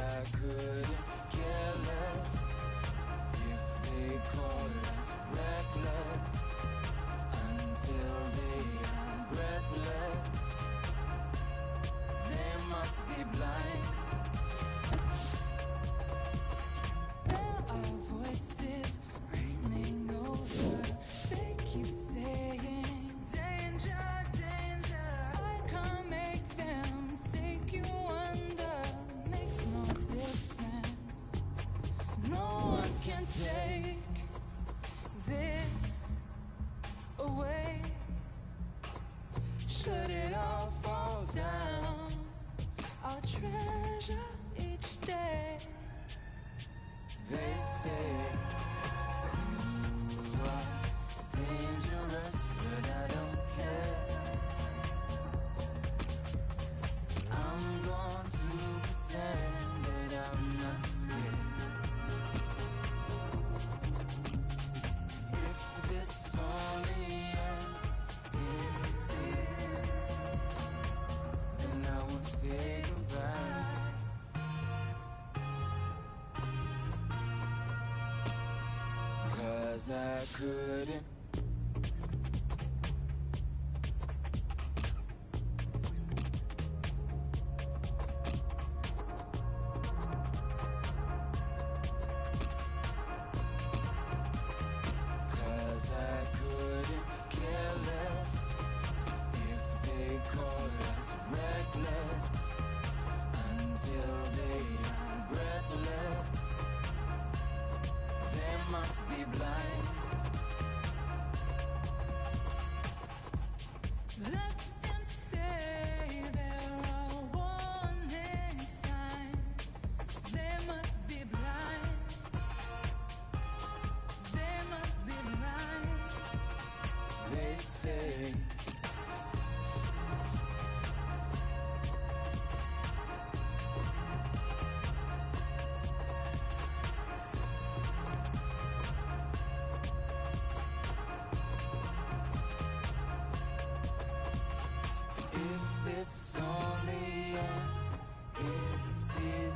I couldn't care less if they call us reckless until they are breathless. They must be blind. There are voices ringing over. They keep saying danger, danger. I can't make them take you under. Makes no difference. No one can take this away. Should it all fall down, I'll treasure each day. They say you are dangerous, but I don't care. I'm going to pretend that I'm not scared. If this only ends in tears, then I won't say goodbye. 'Cause I couldn't. Care less if they call us reckless until they are breathless. They must be blind. Let them say there are warning signs. They must be blind. They must be blind. They say if this only ends in tears,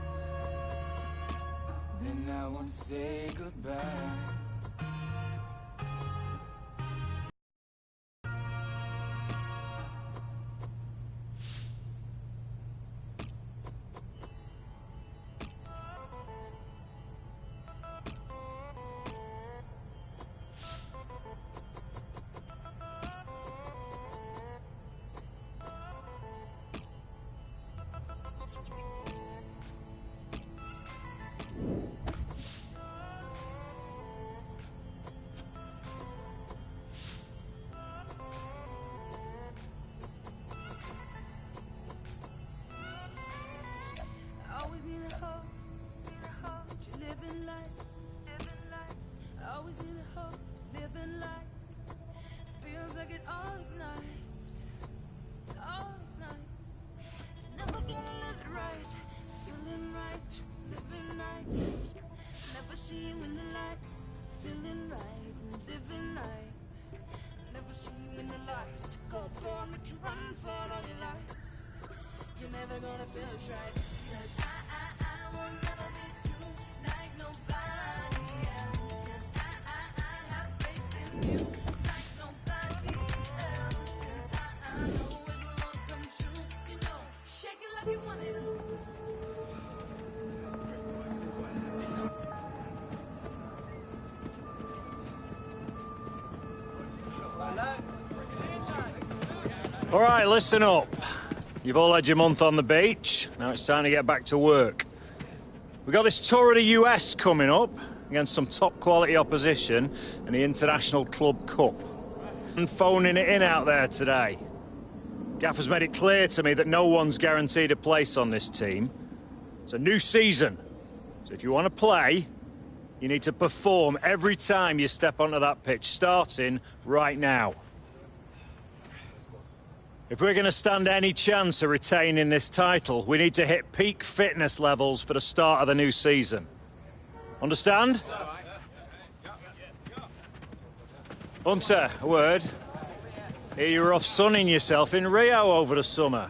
then I won't say goodbye. Always need a hope, but you're living life. Always need a hope, living life. Feels like it all ignites, Never gonna live it right, feeling right, living nice. Never see you in the light, feeling right, living night. Never see you in the light, go on, make you run for all your life. You're never gonna feel it right. 'Cause I will never be through like nobody else. 'Cause I have faith in you like nobody else. 'Cause I know it will all come true. You know, shake it like you want it all. All right, listen up. You've all had your month on the beach. Now it's time to get back to work. We've got this tour of the US coming up against some top-quality opposition in the International Club Cup. I'm phoning it in out there today. Gaffer's made it clear to me that no one's guaranteed a place on this team. It's a new season, so if you want to play, you need to perform every time you step onto that pitch, starting right now. If we're going to stand any chance of retaining this title, we need to hit peak fitness levels for the start of the new season. Understand? Hunter, a word. Here you were off sunning yourself in Rio over the summer.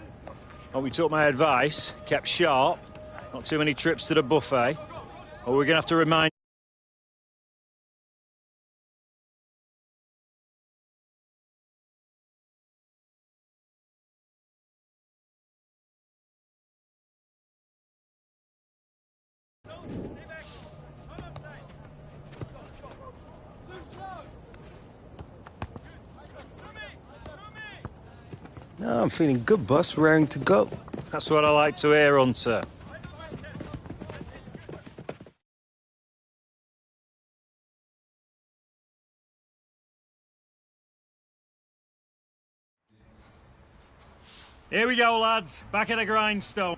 Hope you took my advice, kept sharp, Not too many trips to the buffet, or we're going to have to remind... No, I'm feeling good, boss. Raring to go. That's what I like to hear, Hunter. Here we go, lads. Back at the grindstone.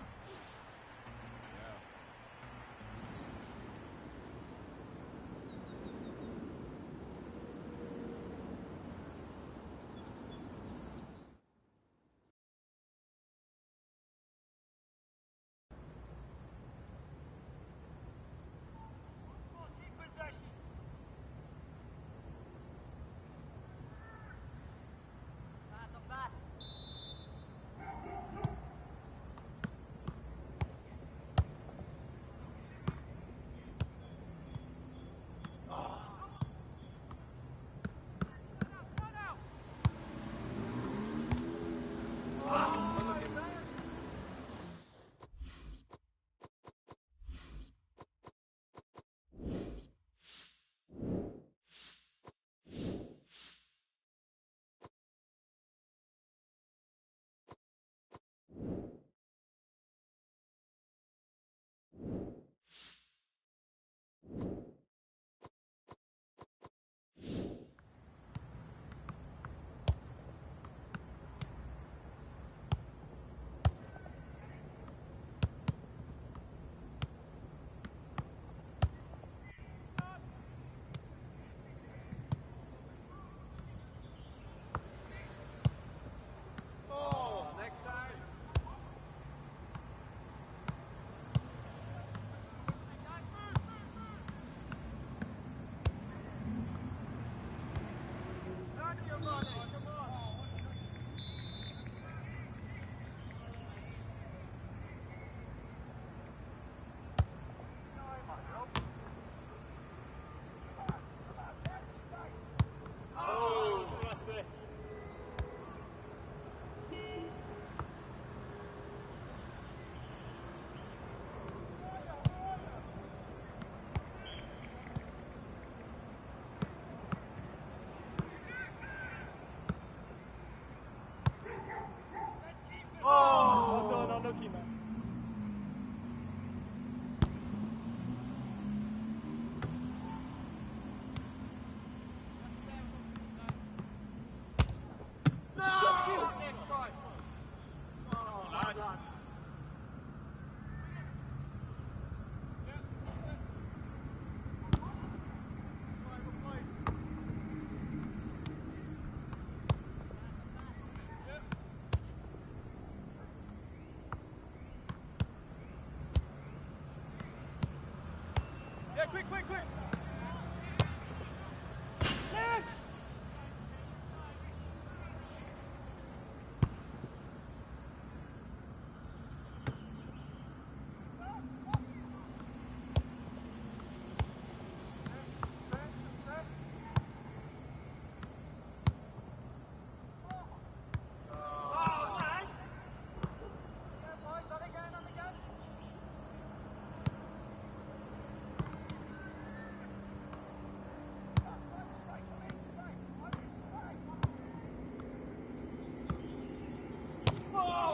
Quick!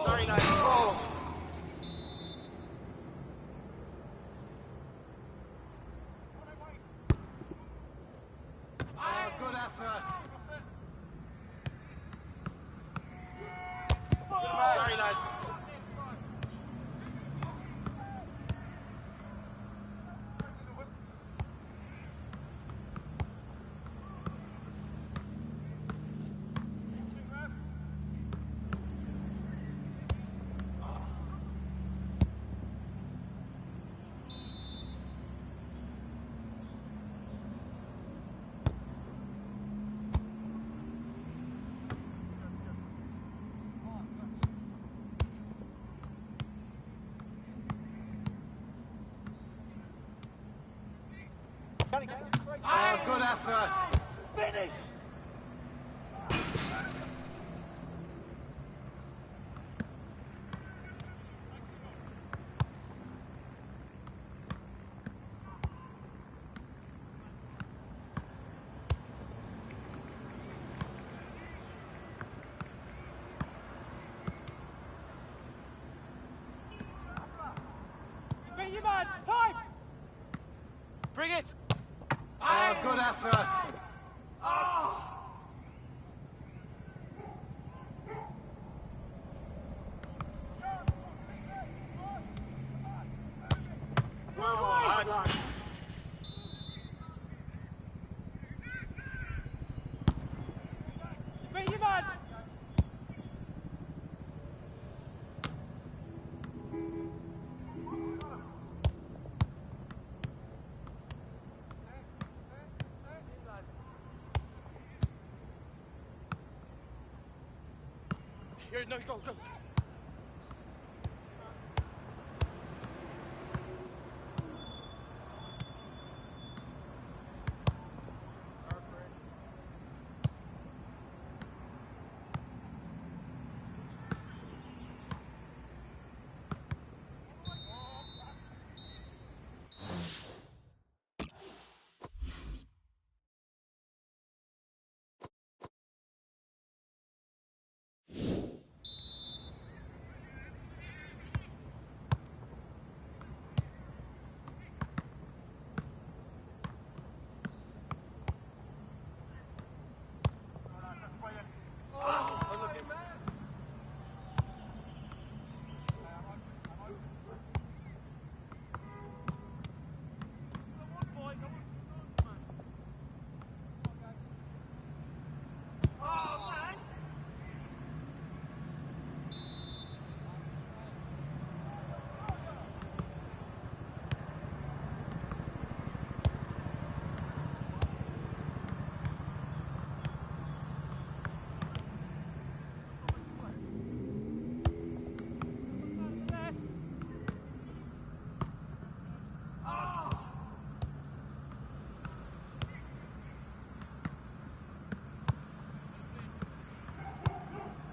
Sorry, nice. Good effort. Sorry, lads. Oh, good effort. Finish! Beat your man! Time! Bring it! Oh, good effort. Beat your man! Here, no, go, go.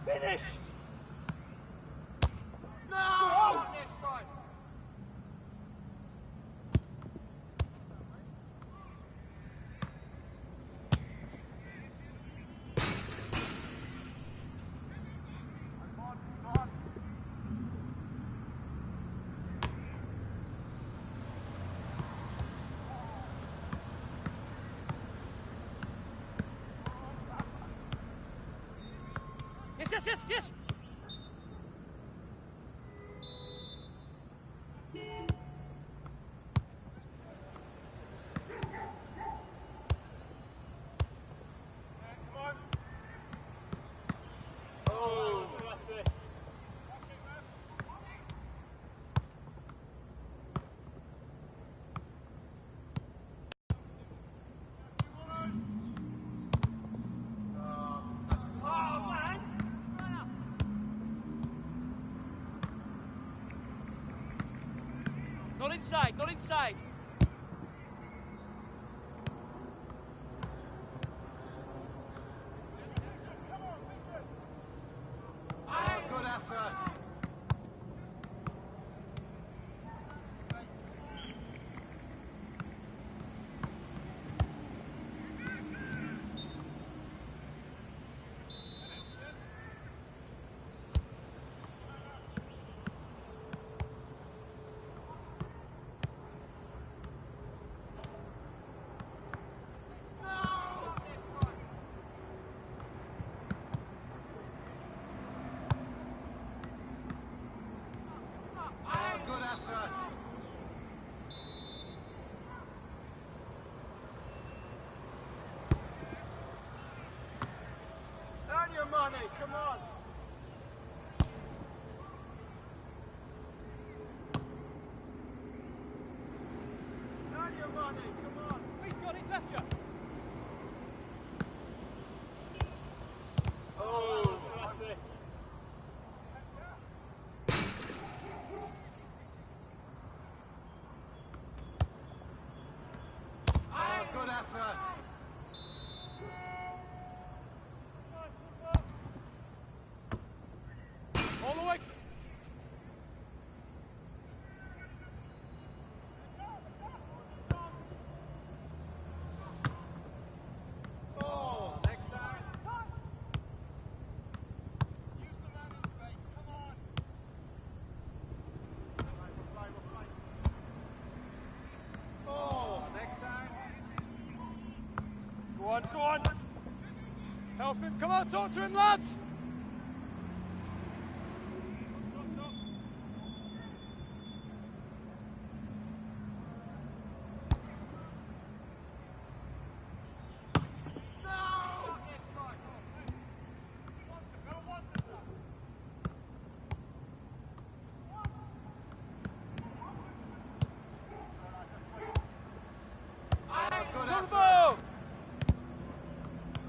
Finish! No! Next time! Yes! Not inside! Oh, good effort. Earn your money, come on! Earn your money, come on! He's got his left you! after us. All the way. Oh, next time. Use the man in space. Come on. Oh, next time. Go on, go on. Help him. Come on, talk to him, lads. Good Turbo! effort.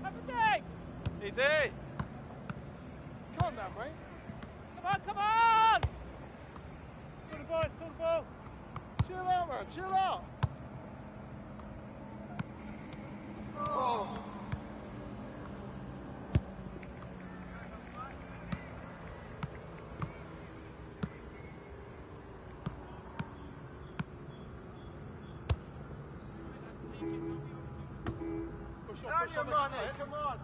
Everything! Easy. Calm down, mate. Come on, come on! Go to boys, go to ball. Chill out, man. Chill out. Oh. Earn your money. Come on.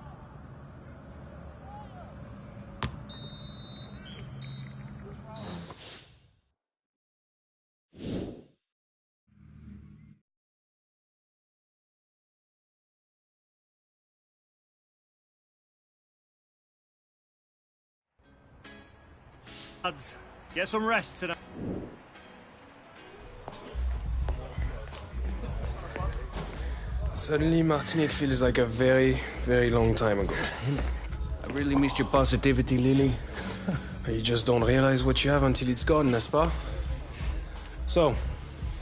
Lads, get some rest tonight. Suddenly, Martinique feels like a very, very long time ago. I really missed your positivity, Lily. You just don't realize what you have until it's gone, n'est-ce pas? So,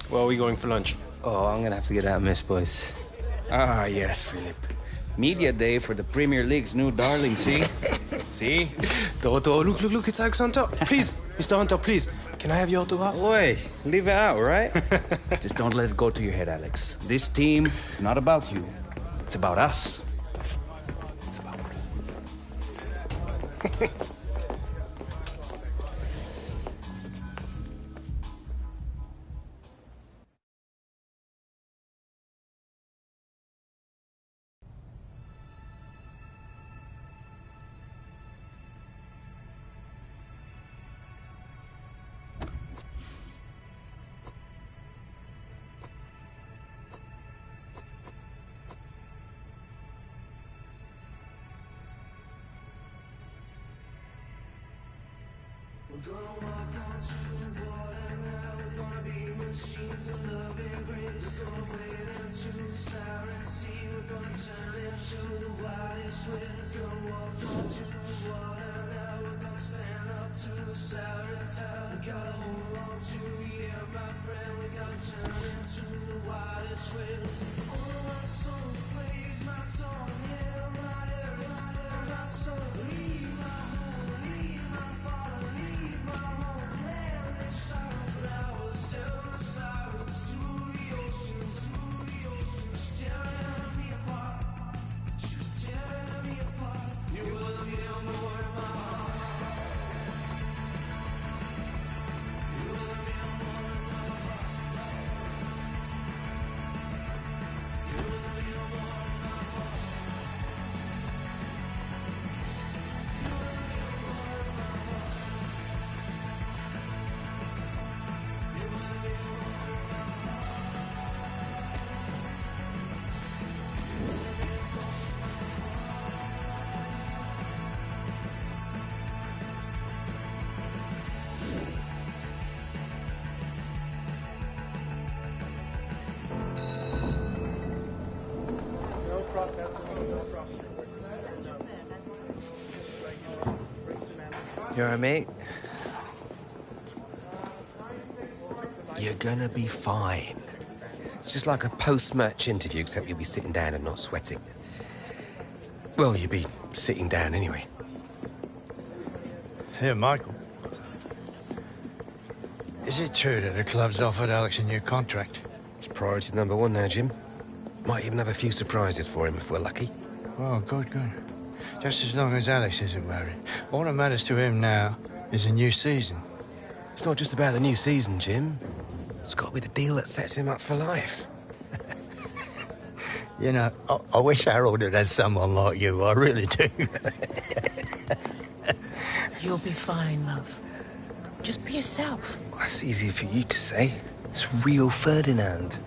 where are we going for lunch? Oh, I'm gonna have to get out, miss, boys. Ah, yes, Philip. Media day for the Premier League's new darling, see? See? Doroto, look, it's Alexander. Please, Mr. Hunter, please. Can I have your autograph? Wait, leave it out, right? Just don't let it go to your head, Alex. This team is not about you. It's about us. It's about me. You alright, mate? You're gonna be fine. It's just like a post-match interview, except you'll be sitting down and not sweating. Well, you'll be sitting down anyway. Hey, Michael. Is it true that the club's offered Alex a new contract? It's priority number one now, Jim. Might even have a few surprises for him if we're lucky. Oh, good, good. Just as long as Alex isn't worried. All that matters to him now is a new season. It's not just about the new season, Jim. It's got to be the deal that sets him up for life. You know, I wish Harold had someone like you. I really do. You'll be fine, love. Just be yourself. That's easy for you to say. It's real Ferdinand.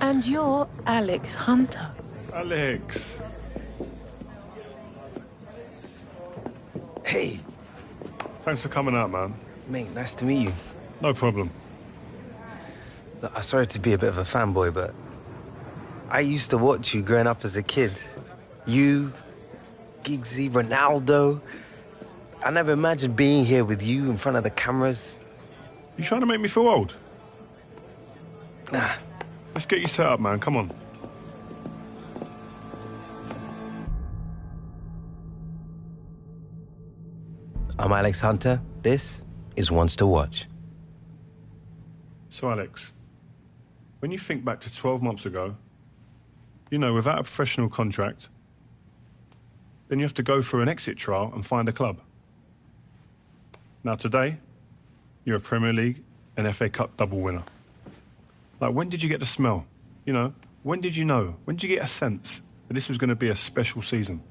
And you're Alex Hunter. Alex. Hey. Thanks for coming out, man. Mate, nice to meet you. No problem. Look, I'm sorry to be a bit of a fanboy, but I used to watch you growing up as a kid. You, Giggsy, Ronaldo. I never imagined being here with you in front of the cameras. You trying to make me feel old? Nah. Let's get you set up, man. Come on. I'm Alex Hunter. This is Ones to Watch. So, Alex, when you think back to 12 months ago, you know, without a professional contract, then you have to go through an exit trial and find a club. Now, today, you're a Premier League and FA Cup double winner. Like, when did you get the smell? You know, when did you know? When did you get a sense that this was going to be a special season?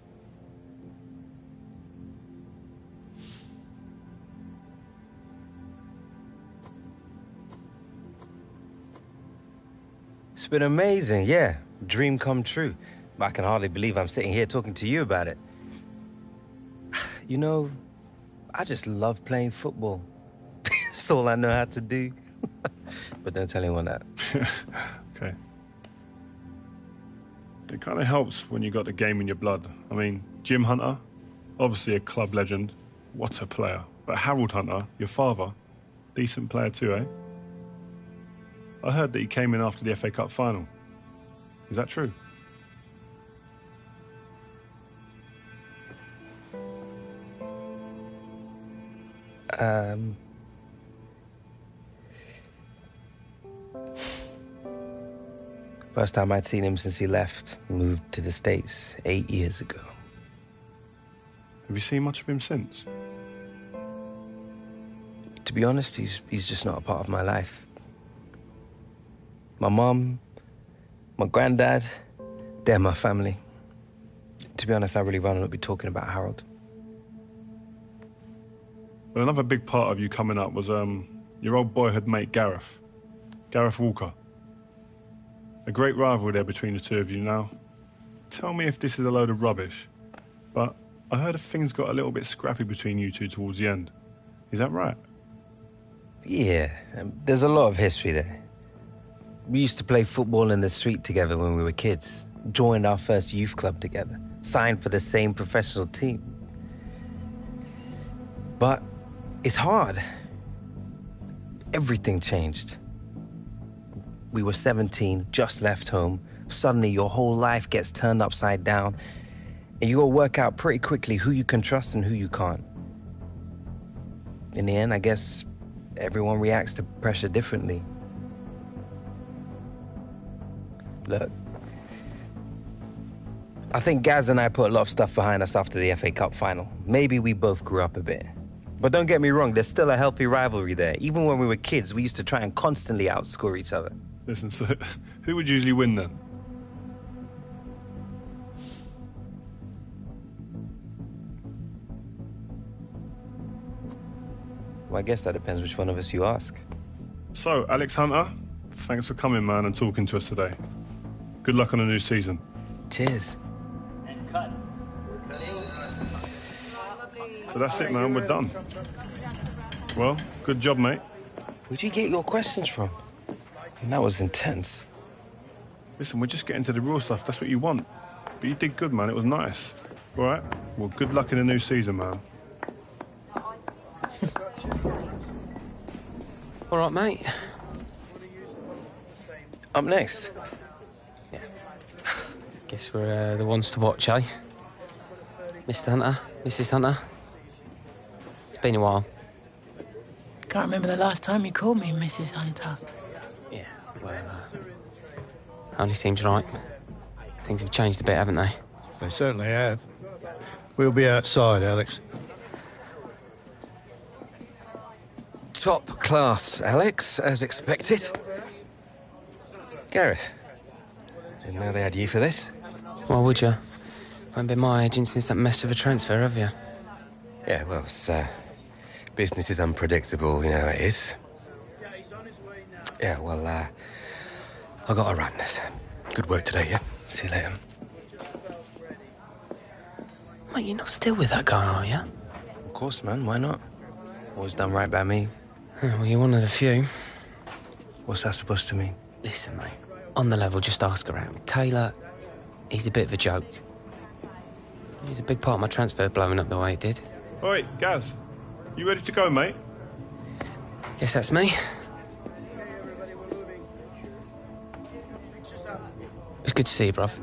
It's been amazing, yeah. Dream come true. But I can hardly believe I'm sitting here talking to you about it. You know, I just love playing football. It's all I know how to do. But don't tell anyone that. Okay. It kind of helps when you got the game in your blood. I mean, Jim Hunter, obviously a club legend. What a player. But Harold Hunter, your father, decent player too, eh? I heard that he came in after the FA Cup final. Is that true? First time I'd seen him since he left. Moved to the States 8 years ago. Have you seen much of him since? To be honest, he's just not a part of my life. My mom, my granddad, they're my family. To be honest, I really rather not be talking about Harold. But another big part of you coming up was your old boyhood mate Gareth Walker. A great rivalry there between the two of you now. Tell me if this is a load of rubbish, but I heard things got a little bit scrappy between you two towards the end. Is that right? Yeah, there's a lot of history there. We used to play football in the street together when we were kids. Joined our first youth club together. Signed for the same professional team. But it's hard. Everything changed. We were 17, just left home. Suddenly your whole life gets turned upside down. And you gotta work out pretty quickly who you can trust and who you can't. In the end, I guess everyone reacts to pressure differently. Look, I think Gaz and I put a lot of stuff behind us after the FA Cup final. Maybe we both grew up a bit. But don't get me wrong, there's still a healthy rivalry there. Even when we were kids, we used to try and constantly outscore each other. Listen, so who would usually win then? Well, I guess that depends which one of us you ask. So, Alex Hunter, thanks for coming, man, and talking to us today. Good luck on the new season. Cheers. So that's it, man. We're done. Well, good job, mate. Where'd you get your questions from? And that was intense. Listen, we're just getting to the real stuff. That's what you want. But you did good, man. It was nice. All right? Well, good luck in the new season, man. All right, mate. Up next. Yeah. Guess we're the ones to watch, eh? Mr. Hunter, Mrs. Hunter. It's been a while. Can't remember the last time you called me Mrs. Hunter. Yeah, well, only seems right. Things have changed a bit, haven't they? They certainly have. We'll be outside, Alex. Top class, Alex, as expected. Gareth, didn't know they had you for this. Why would you? Won't be my agent since that mess of a transfer, have you? Yeah, well, business is unpredictable, you know how it is. Yeah, well, I got to run. Good work today, yeah? See you later. Mate, you're not still with that guy, are you? Of course, man, why not? Always done right by me. Well, you're one of the few. What's that supposed to mean? Listen, mate, on the level, just ask around. Taylor, he's a bit of a joke. He's a big part of my transfer blowing up the way it did. Oi, Gaz, you ready to go, mate? Guess that's me. It's good to see you, bruv.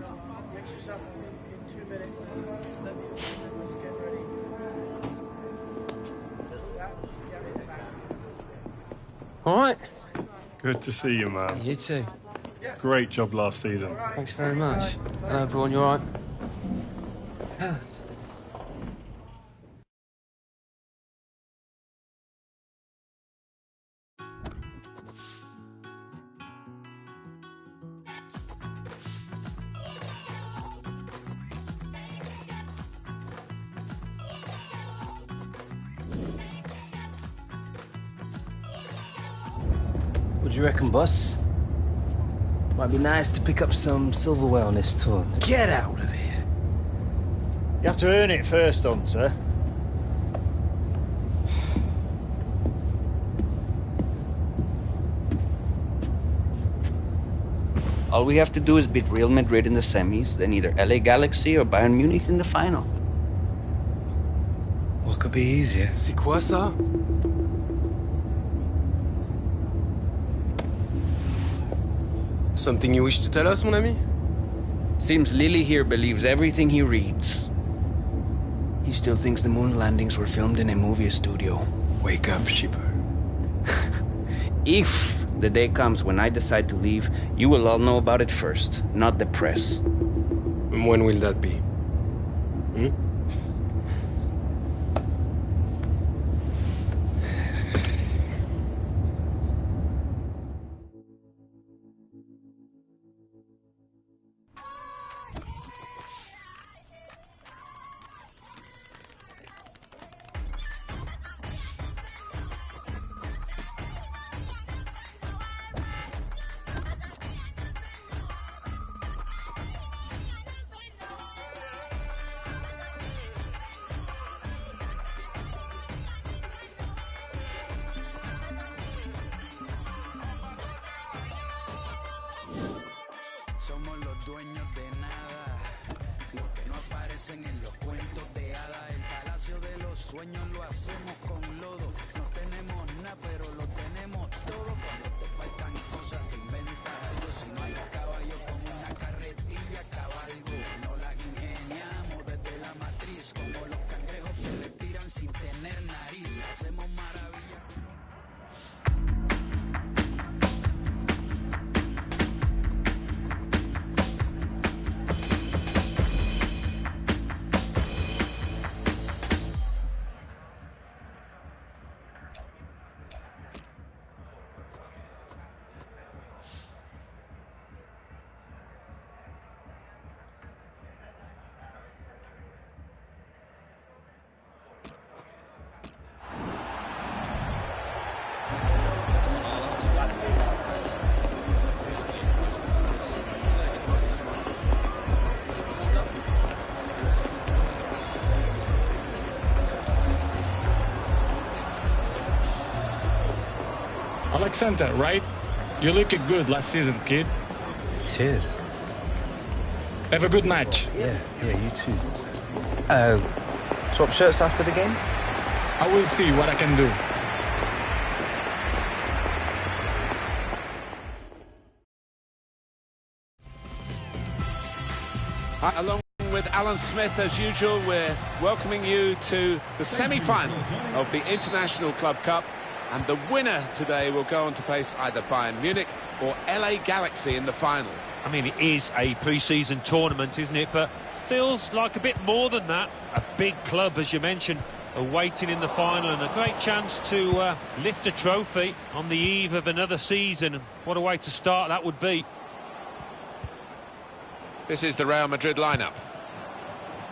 All right. Good to see you, man. You too. Great job last season. Thanks very much. Hello, everyone. You all right? What do you reckon, boss? Might be nice to pick up some silverware on this tour. Get out of here. You have to earn it first, Hunter. All we have to do is beat Real Madrid in the semis, then either LA Galaxy or Bayern Munich in the final. What could be easier? C'est quoi ça? Something you wish to tell us, mon ami? Seems Lily here believes everything he reads. He still thinks the moon landings were filmed in a movie studio. Wake up, shipper. If the day comes when I decide to leave, you will all know about it first, not the press. And when will that be? Somos los dueños de nada, los que no aparecen en los cuentos de hadas. El palacio de los sueños lo hacemos con lodo. No tenemos nada, pero lo tenemos todo. Cuando te faltan cosas, te inventas algo. Si no hay caballo como una carretilla, cabalgo. No las ingeniamos desde la matriz, como los cangrejos que respiran sin tener nariz. Hacemos maravillas. Alexander, right? You looked good last season, kid. Cheers. Have a good match. Yeah, you too. Swap shirts after the game? I will see what I can do. Along with Alan Smith, as usual, we're welcoming you to the semi-final of the International Club Cup, and the winner today will go on to face either Bayern Munich or LA Galaxy in the final? I mean, it is a pre-season tournament, isn't it? But feels like a bit more than that. A big club, as you mentioned, awaiting in the final, and a great chance to lift a trophy on the eve of another season. What a way to start that would be. This is the Real Madrid lineup.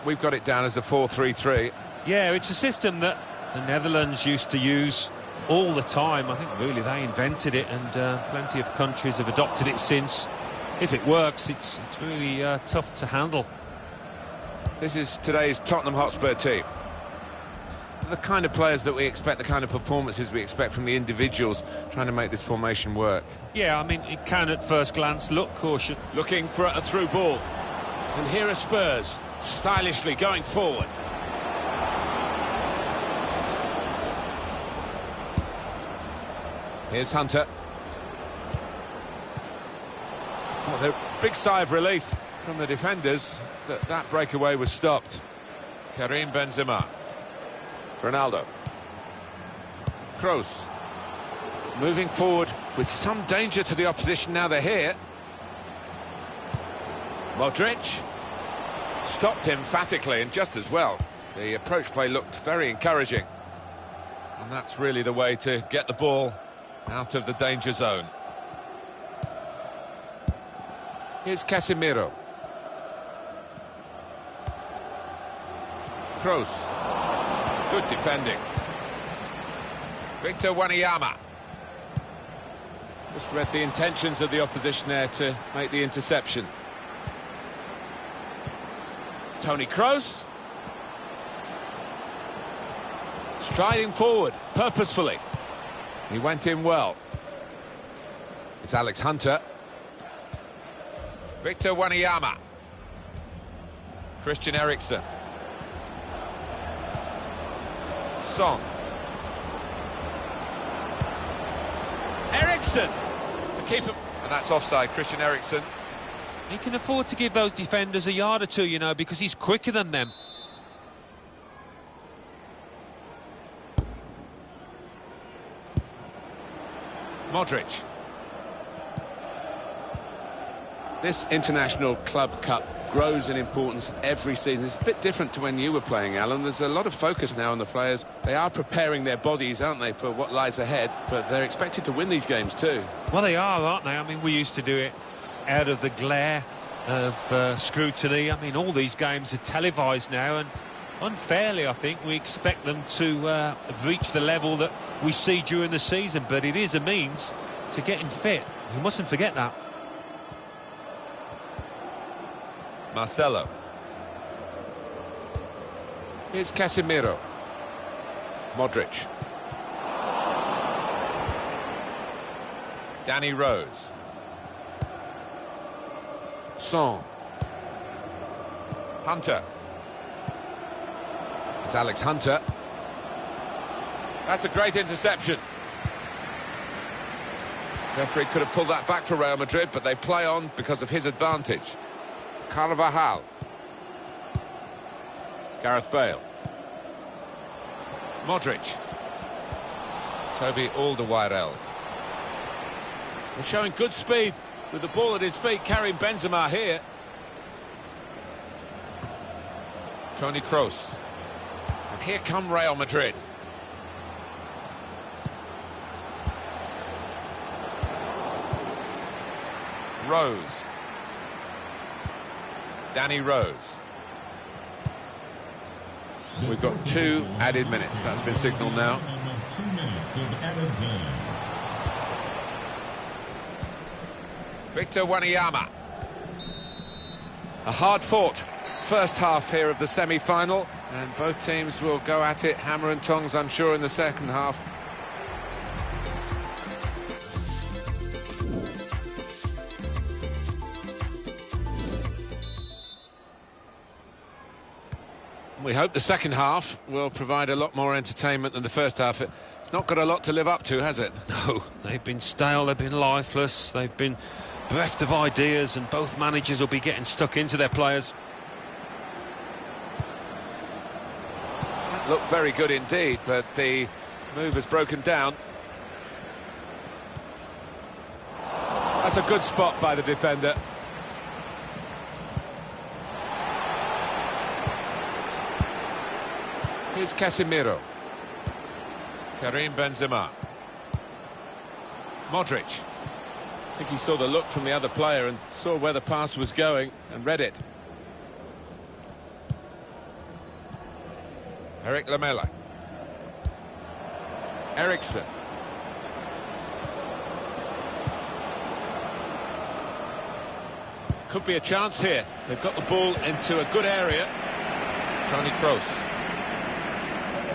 We've got it down as a 4-3-3. Yeah, it's a system that the Netherlands used to use all the time. I think really they invented it, and plenty of countries have adopted it since. If it works, it's really tough to handle. This is today's Tottenham Hotspur team. The kind of players that we expect, the kind of performances we expect from the individuals trying to make this formation work. Yeah, I mean, it can at first glance look cautious. Looking for a through ball. And here are Spurs, stylishly going forward. Here's Hunter. Well, a big sigh of relief from the defenders that that breakaway was stopped. Karim Benzema. Ronaldo. Kroos. Moving forward with some danger to the opposition now they're here. Modric. Stopped emphatically and just as well. The approach play looked very encouraging. And that's really the way to get the ball out of the danger zone. Here's Casemiro. Kroos. Good defending. Victor Wanyama. Just read the intentions of the opposition there to make the interception. Toni Kroos. Striding forward, purposefully. He went in well. It's Alex Hunter. Victor Wanyama. Christian Eriksen. Song. Eriksen. The keeper. And that's offside, Christian Eriksen. He can afford to give those defenders a yard or two, you know, because he's quicker than them. Modric. This International Club Cup grows in importance every season. It's a bit different to when you were playing, Alan. There's a lot of focus now on the players. They are preparing their bodies, aren't they, for what lies ahead, but they're expected to win these games too. Well, they are, aren't they? I mean, we used to do it out of the glare of scrutiny. I mean, all these games are televised now, and unfairly, I think, we expect them to reach the level that we see during the season, but it is a means to getting fit. You mustn't forget that. Marcelo. Here's Casemiro. Modric. Danny Rose. Son. Hunter. It's Alex Hunter. That's a great interception. Referee could have pulled that back for Real Madrid, but they play on because of his advantage. Carvajal. Gareth Bale. Modric. Toby Alderweireld. They're showing good speed with the ball at his feet. Karim Benzema here. Toni Kroos. And here come Real Madrid. Rose. Danny Rose. We've got 2 added minutes. That's been signalled now. 2 minutes of added time. Victor Wanyama. A hard-fought first half here of the semi-final, and both teams will go at it hammer and tongs, I'm sure, in the second half. We hope the second half will provide a lot more entertainment than the first half. It's not got a lot to live up to, has it? No, they've been stale, they've been lifeless, they've been bereft of ideas, and both managers will be getting stuck into their players. Looked very good indeed, but the move has broken down. That's a good spot by the defender. Here's Casemiro. Karim Benzema. Modric. I think he saw the look from the other player and saw where the pass was going and read it. Eric Lamela. Eriksson. Could be a chance here. They've got the ball into a good area. Toni Kroos.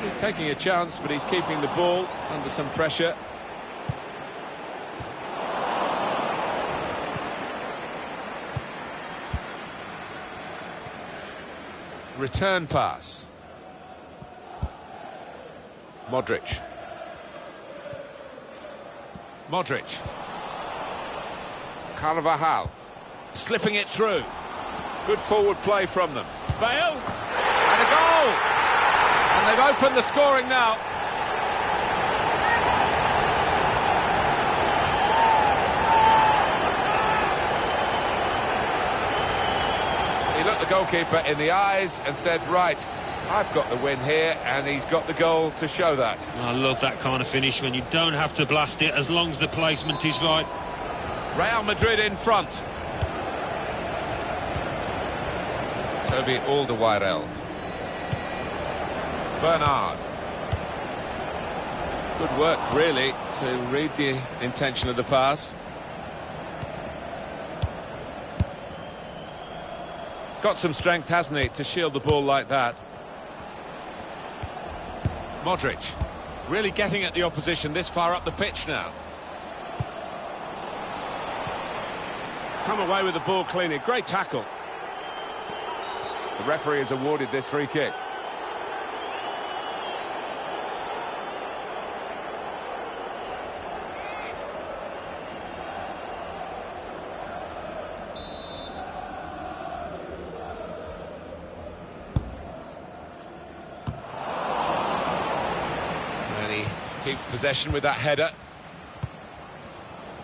He's taking a chance, but he's keeping the ball under some pressure. Return pass. Modric. Modric. Carvajal. Slipping it through. Good forward play from them. Bale. And a goal! And they've opened the scoring now. He looked the goalkeeper in the eyes and said, right, I've got the win here, and he's got the goal to show that. I love that kind of finish when you don't have to blast it as long as the placement is right. Real Madrid in front. Toby Alderweireld. Bernard. Good work, really, to read the intention of the pass. He's got some strength, hasn't he, to shield the ball like that. Modric. Really getting at the opposition this far up the pitch now. Come away with the ball cleanly. Great tackle. The referee has awarded this free kick. And he keeps possession with that header.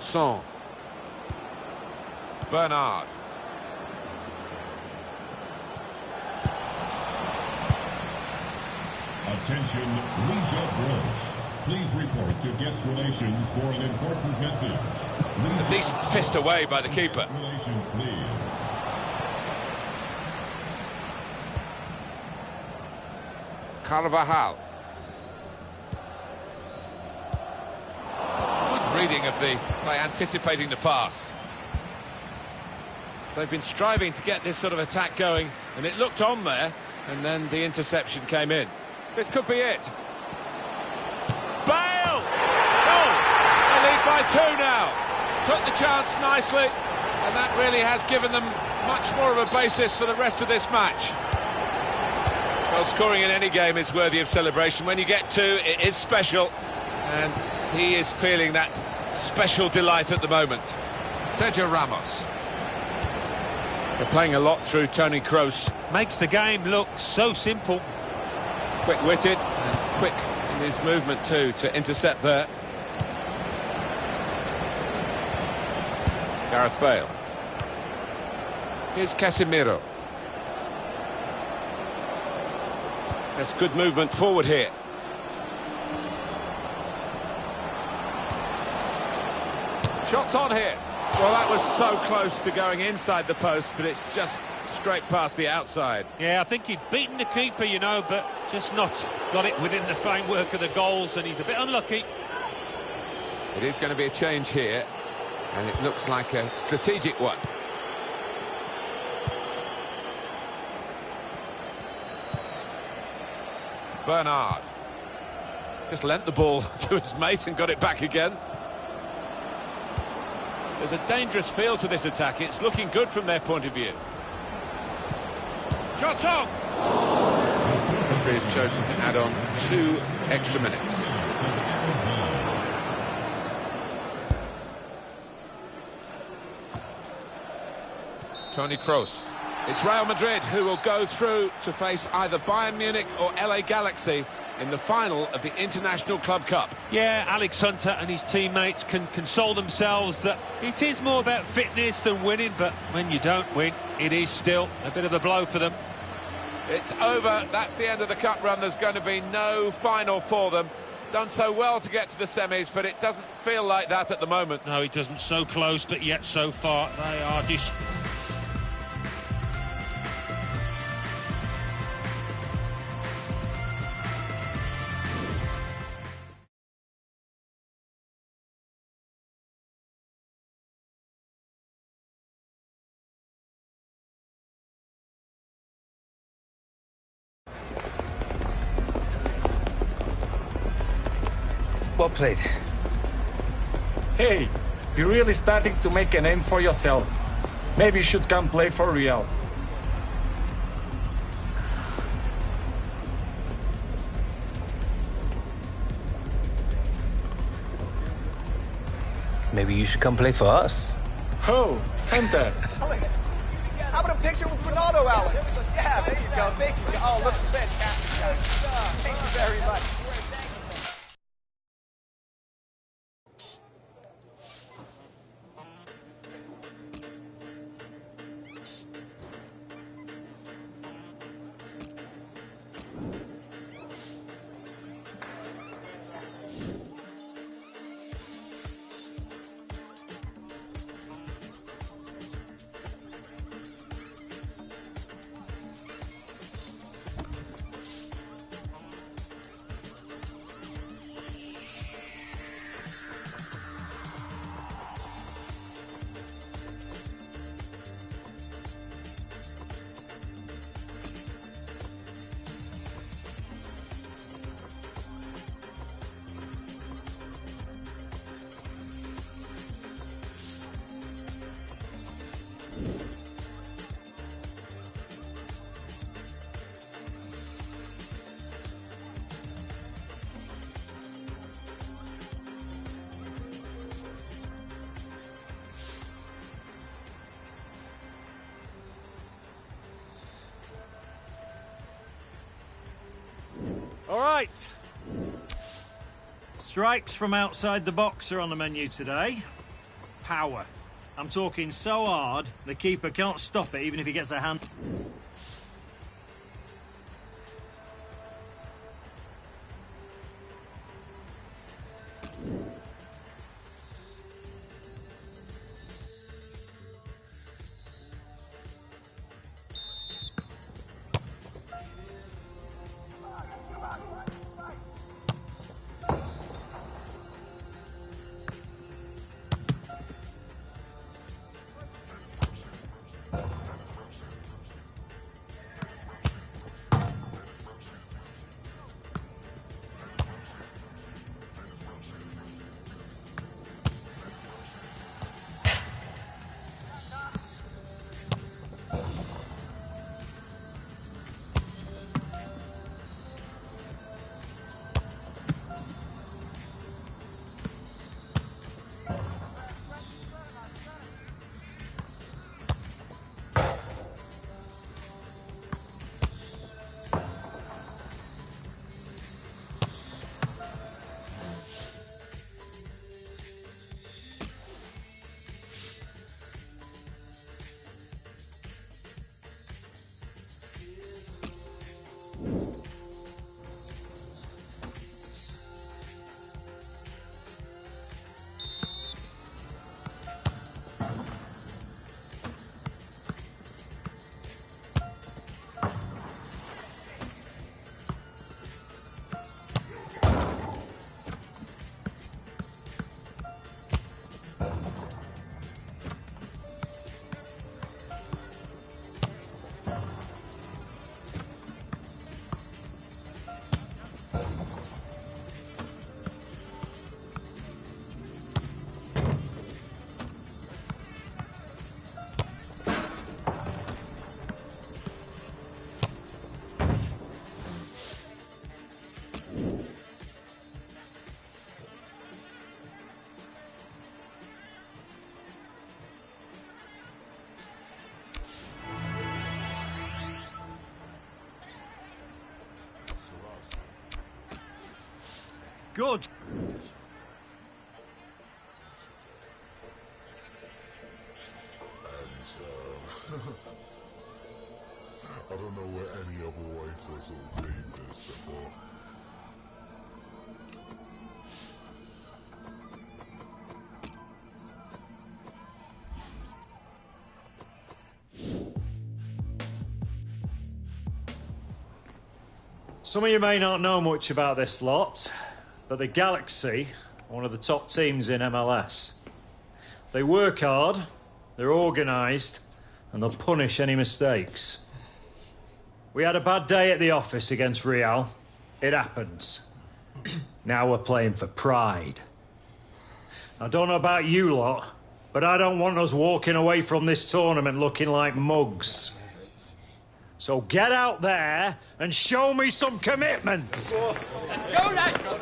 Son. Bernard. Attention, Leisure Bros. Please report to guest relations for an important message. A decent fist away by the keeper. Relations, please. Carvajal. Good reading of the play, anticipating the pass. They've been striving to get this sort of attack going, and it looked on there, and then the interception came in. This could be it. Bale! Goal! They lead by 2 now. Took the chance nicely, and that really has given them much more of a basis for the rest of this match. Well, scoring in any game is worthy of celebration. When you get 2, it is special, and he is feeling that special delight at the moment. Sergio Ramos. They're playing a lot through Toni Kroos. Makes the game look so simple. Quick-witted and quick in his movement too to intercept there. Gareth Bale. Here's Casemiro. That's good movement forward here. Shots on here. Well, that was so close to going inside the post, but it's just straight past the outside. Yeah, I think he'd beaten the keeper, you know, but just not got it within the framework of the goals, and he's a bit unlucky. It is going to be a change here, and it looks like a strategic one. Bernard. Just lent the ball to his mate and got it back again. There's a dangerous feel to this attack. It's looking good from their point of view. Shots on! The referee has chosen to add on 2 extra minutes. Toni Kroos. It's Real Madrid who will go through to face either Bayern Munich or LA Galaxy in the final of the International Club Cup. Yeah, Alex Hunter and his teammates can console themselves that it is more about fitness than winning, but when you don't win, it is still a bit of a blow for them. It's over. That's the end of the cup run. There's going to be no final for them. Done so well to get to the semis, but it doesn't feel like that at the moment. No, it doesn't. So close, but yet so far. They are Well played. Hey, you're really starting to make a name for yourself. Maybe you should come play for Real. Maybe you should come play for us. Oh, Hunter. Alex, how about a picture with Ronaldo, Alex? Yeah, there you go. Thank you. Oh, looks fantastic, guys. Thank you very much. All right. Strikes from outside the box are on the menu today. Power. I'm talking so hard, the keeper can't stop it even if he gets a hand. good. I don't know where any other writers will leave this, but... Some of you may not know much about this lot, but the Galaxy are one of the top teams in MLS. They work hard, they're organised, and they'll punish any mistakes. We had a bad day at the office against Real. It happens. Now we're playing for pride. I don't know about you lot, but I don't want us walking away from this tournament looking like mugs. So get out there and show me some commitment. Let's go, lads!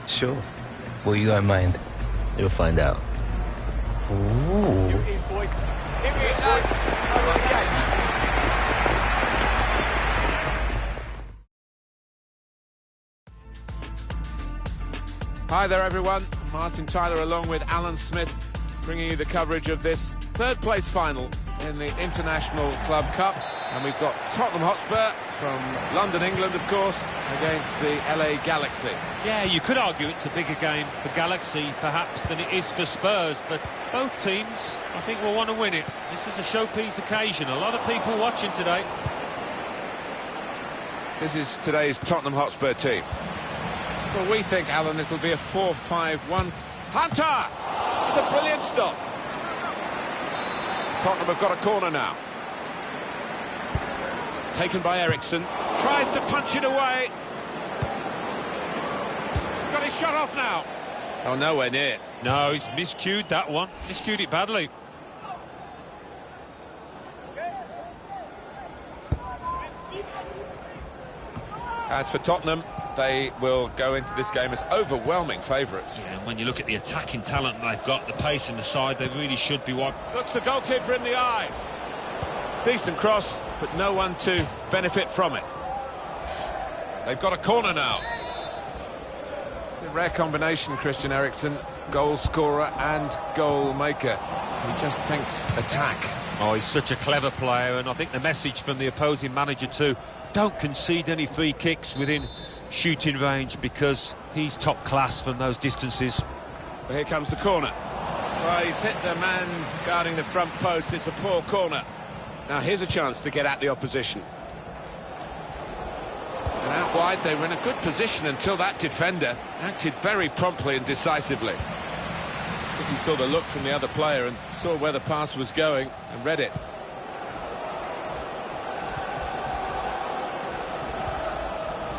Sure. What you got in mind? You'll find out. Ooh. Hi there, everyone. Martin Tyler along with Alan Smith, bringing you the coverage of this third-place final in the International Club Cup. And we've got Tottenham Hotspur from London, England, of course, against the LA Galaxy. Yeah, you could argue it's a bigger game for Galaxy, perhaps, than it is for Spurs, but both teams, I think, will want to win it. This is a showpiece occasion. A lot of people watching today. This is today's Tottenham Hotspur team. Well, we think, Alan, it'll be a 4-5-1. Hunter! It's a brilliant stop. Tottenham have got a corner now. Taken by Ericsson. Tries to punch it away. Got his shot off now. Oh, nowhere near. No, he's miscued that one. Miscued it badly. As for Tottenham, they will go into this game as overwhelming favourites. Yeah, and when you look at the attacking talent they've got, the pace in the side, they really should be one. Looks the goalkeeper in the eye. Decent cross, but no one to benefit from it. They've got a corner now. A rare combination, Christian Eriksen, goal scorer and goal maker. He just thinks attack. Oh, he's such a clever player, and I think the message from the opposing manager too, don't concede any free kicks within shooting range, because he's top class from those distances. Well, here comes the corner. Well, he's hit the man guarding the front post. It's a poor corner. Now here's a chance to get at the opposition. And out wide, they were in a good position until that defender acted very promptly and decisively. I think he saw the look from the other player and saw where the pass was going and read it.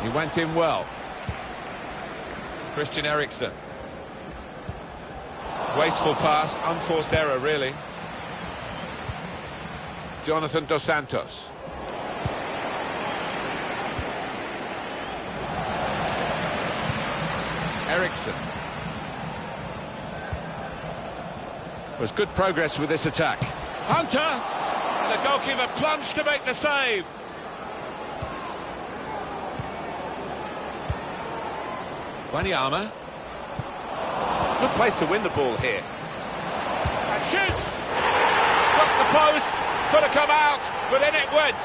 He went in well. Christian Eriksen. Wasteful pass, unforced error, really. Jonathan Dos Santos. Eriksen. Was good progress with this attack. Hunter! And the goalkeeper plunged to make the save. Wanyama. Good place to win the ball here. And shoots! Struck the post, could have come out, but in it went.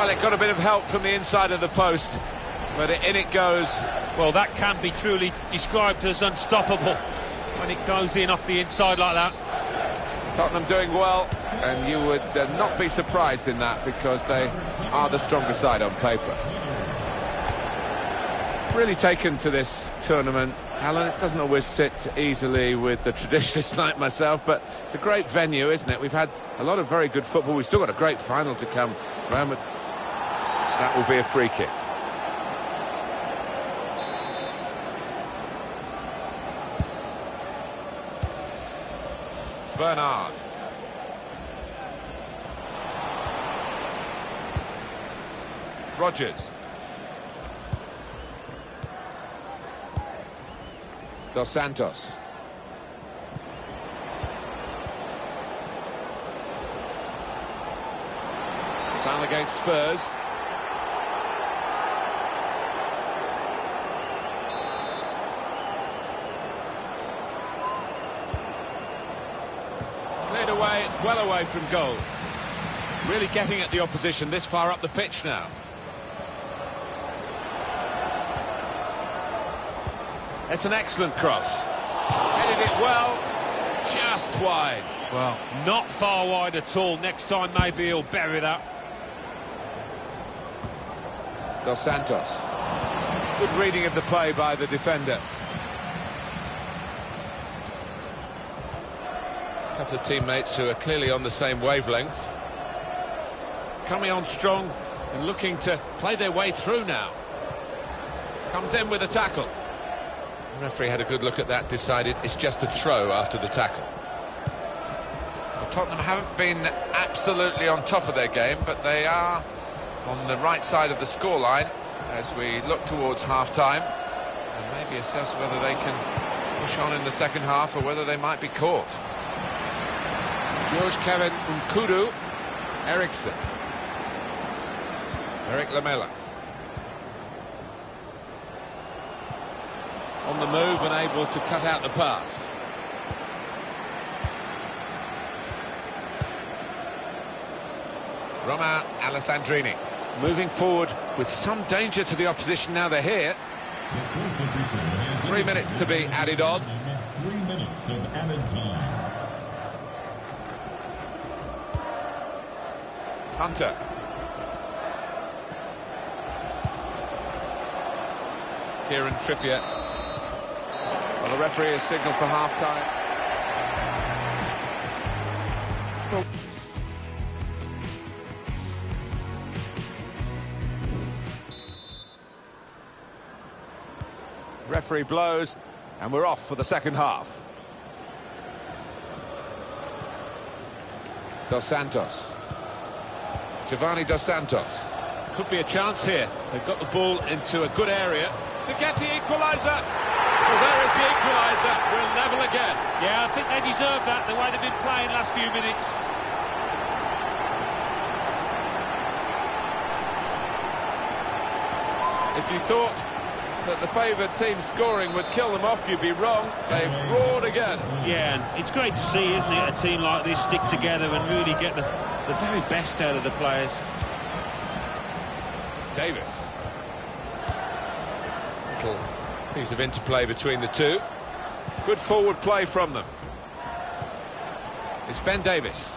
Well, it got a bit of help from the inside of the post, but in it goes. Well, that can be truly described as unstoppable when it goes in off the inside like that. Tottenham doing well, and you would not be surprised in that, because they are the stronger side on paper. Really taken to this tournament, Alan. It doesn't always sit easily with the traditionalists like myself, but it's a great venue, isn't it? We've had a lot of very good football. We've still got a great final to come. That will be a free kick. Bernard. Rodgers. Dos Santos. Foul against Spurs. Cleared away, well away from goal. Really getting at the opposition this far up the pitch now. It's an excellent cross. Headed it well, just wide. Well, not far wide at all. Next time maybe he'll bury that. Dos Santos. Good reading of the play by the defender. A couple of teammates who are clearly on the same wavelength. Coming on strong and looking to play their way through now. Comes in with a tackle. The referee had a good look at that, decided it's just a throw after the tackle. Well, Tottenham haven't been absolutely on top of their game, but they are on the right side of the scoreline as we look towards half-time and maybe assess whether they can push on in the second half or whether they might be caught. George Kevin Nkudu, Eriksson, Eric Lamela. On the move and able to cut out the pass. Roma Alessandrini moving forward with some danger to the opposition now they're here. 3 minutes to be added on. 3 minutes of added time. Hunter. Kieran Trippier. Well, the referee has signalled for half-time. Referee blows, and we're off for the second half. Dos Santos. Giovanni Dos Santos. Could be a chance here. They've got the ball into a good area to get the equaliser. Well, there is the equaliser. We're level again. Yeah, I think they deserve that, the way they've been playing last few minutes. If you thought that the favoured team scoring would kill them off, you'd be wrong. They've roared again. Yeah, and it's great to see, isn't it, a team like this stick together and really get the very best out of the players. Davis. Little piece of interplay between the two. Good forward play from them. It's Ben Davis.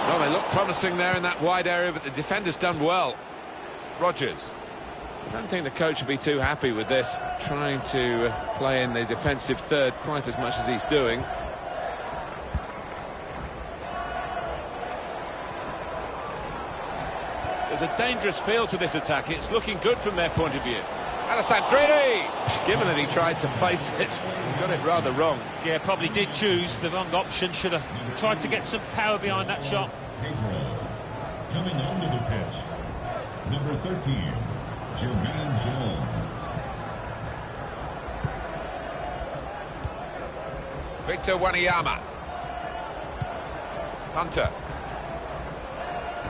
Well, they look promising there in that wide area, but the defender's done well. Rodgers. I don't think the coach will be too happy with this, trying to play in the defensive third quite as much as he's doing. There's a dangerous feel to this attack. It's looking good from their point of view. Alessandrini! Given that he tried to place it, he got it rather wrong. Yeah, probably did choose the wrong option. Should have tried to get some power behind that shot. Coming onto the pitch, number 13, Jermaine Jones. Victor Wanyama. Hunter.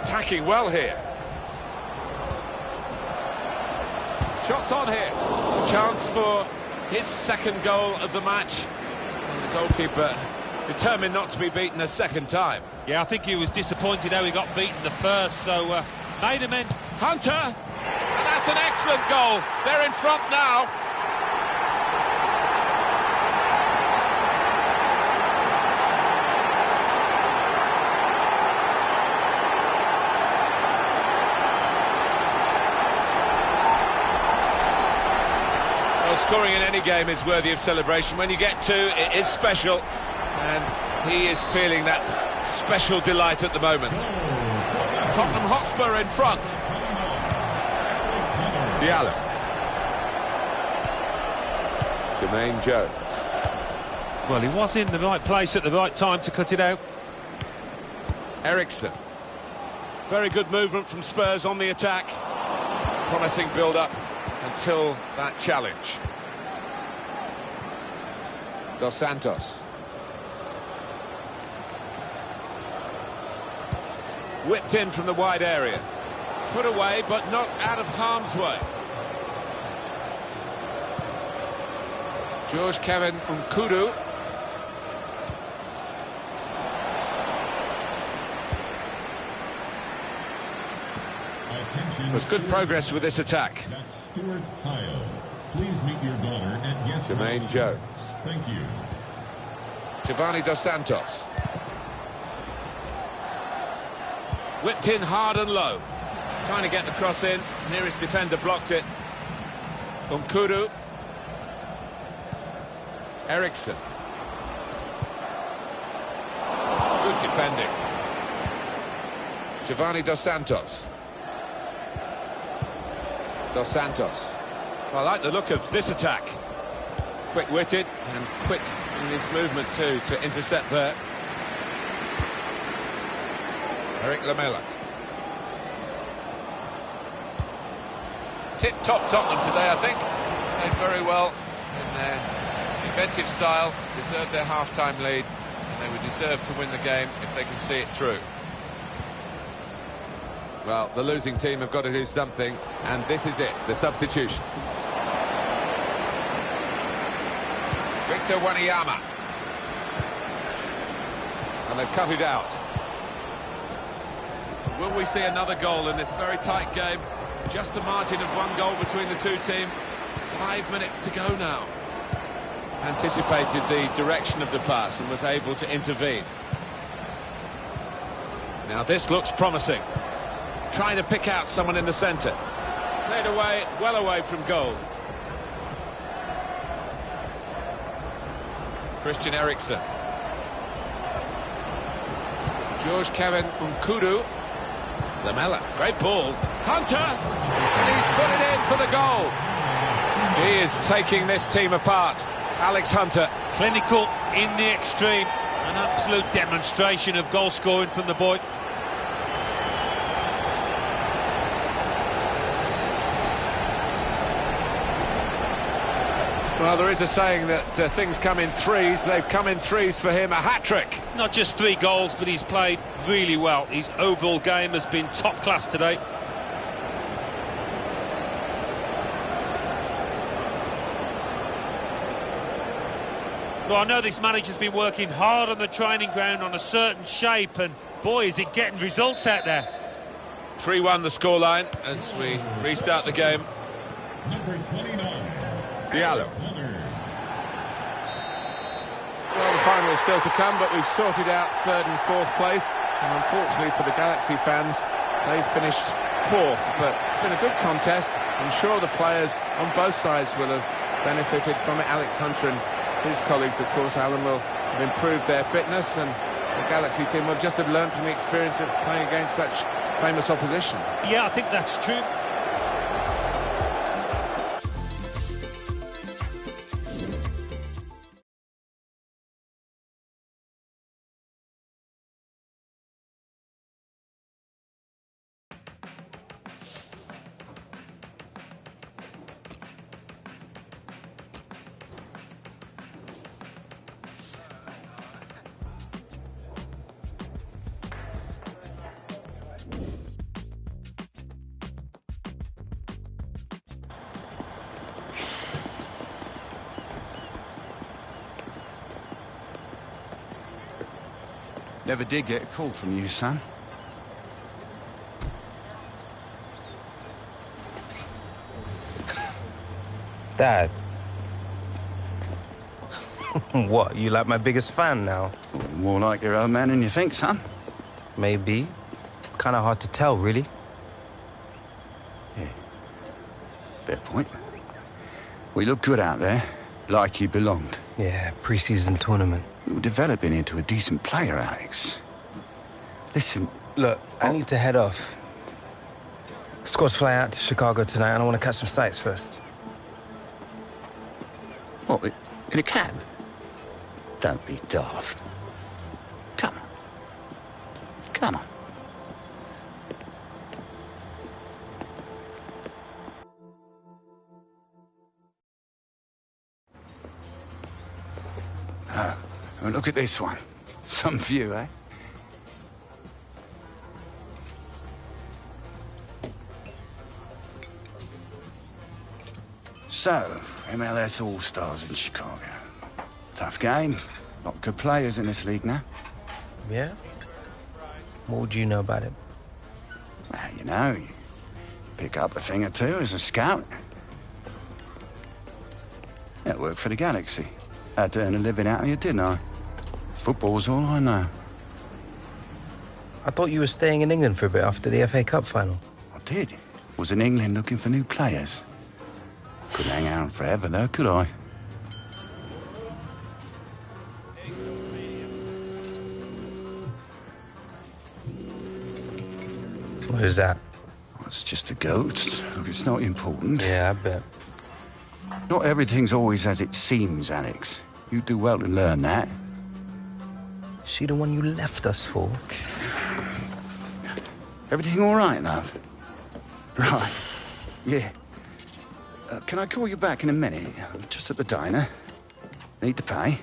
Attacking well here. Shots on here. A chance for his second goal of the match. And the goalkeeper determined not to be beaten a second time. Yeah, I think he was disappointed how he got beaten the first, so made Hunter! And that's an excellent goal. They're in front now. Well, scoring in any game is worthy of celebration. When you get two, it is special. And he is feeling that special delight at the moment. Tottenham Hotspur in front. Diallo. Jermaine Jones. Well, he was in the right place at the right time to cut it out. Eriksson. Very good movement from Spurs on the attack. Promising build-up until that challenge. Dos Santos. Whipped in from the wide area. Put away, but not out of harm's way. George Kevin Nkudu. There's good progress with this attack. That's Stuart Hyle. Please meet your daughter at guest Jermaine Jones. Thank you. Giovanni Dos Santos. Whipped in hard and low. Trying to get the cross in. Nearest defender blocked it. Nkudu. Eriksson. Good defending. Giovanni Dos Santos. Dos Santos. Well, I like the look of this attack. Quick-witted and quick in his movement too to intercept there. Eric Lamela. Tip-top Tottenham today, I think. Played very well in their inventive style, deserved their half-time lead, and they would deserve to win the game if they can see it through. Well, the losing team have got to do something, and this is it, the substitution. Victor Wanyama. And they've cut it out. Will we see another goal in this very tight game? Just a margin of one goal between the two teams. 5 minutes to go now. Anticipated the direction of the pass and was able to intervene. Now this looks promising. Trying to pick out someone in the centre. Played away, well away from goal. Christian Eriksson. George Kevin Nkudu. Lamela, great ball. Hunter! And he's put it in for the goal. He is taking this team apart. Alex Hunter. Clinical in the extreme. An absolute demonstration of goal scoring from the boy. Well, there is a saying that things come in threes. They've come in threes for him. A hat-trick. Not just 3 goals, but he's played really well. His overall game has been top class today. Well, I know this manager's been working hard on the training ground on a certain shape, and boy, is it getting results out there. 3-1 the scoreline as we restart the game. Number 29. Diallo. Well, the final is still to come, but we've sorted out 3rd and 4th place. And unfortunately for the Galaxy fans, they've finished 4th. But it's been a good contest. I'm sure the players on both sides will have benefited from it. Alex Hunter and his colleagues, of course, Alan, will have improved their fitness. And the Galaxy team will just have learned from the experience of playing against such famous opposition. Yeah, I think that's true. Never did get a call from you, son. Dad. What, you like my biggest fan now? More like your own man than you think, son. Maybe. Kind of hard to tell, really. Yeah. Fair point. We look good out there, like you belonged. Yeah, pre-season tournament. You were developing into a decent player, Alex. Listen... Look, I need to head off. Squad's flying out to Chicago tonight, and I want to catch some sights first. What, in a cab? Don't be daft. Come on. Come on. Oh, well, look at this one. Some view, eh? So, MLS All-Stars in Chicago. Tough game. Lot of good players in this league now. Yeah? What would you know about it? Well, you know, you pick up a thing or two as a scout. Yeah, I worked for the Galaxy. Had to earn a living out of you, didn't I? Football's all I know. I thought you were staying in England for a bit after the FA Cup final. I did. Was in England looking for new players. Couldn't hang out forever, though, could I? What is that? Well, it's just a goat. Look, it's not important. Yeah, I bet. Not everything's always as it seems, Alex. You do well to learn that. She the one you left us for? Everything all right, love? Right. Yeah. Can I call you back in a minute? I'm just at the diner. Need to pay.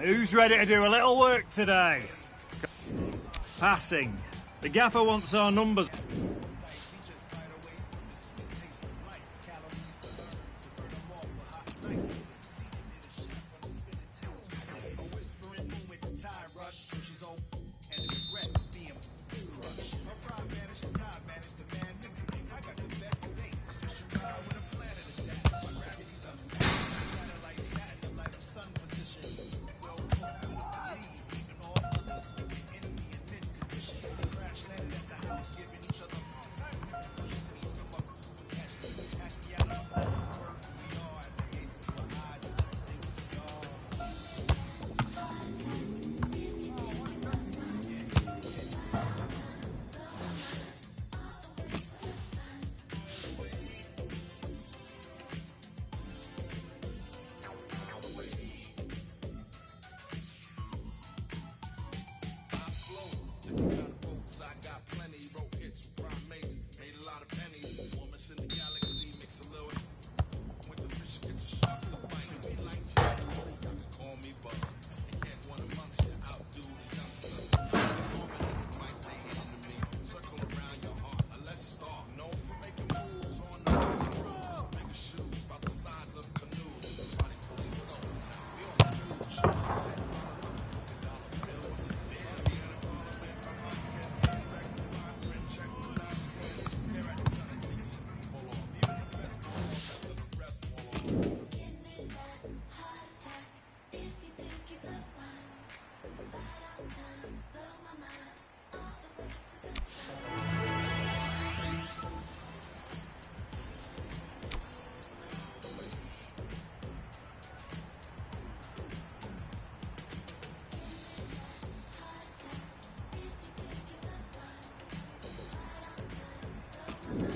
Who's ready to do a little work today? Passing. The gaffer wants our numbers.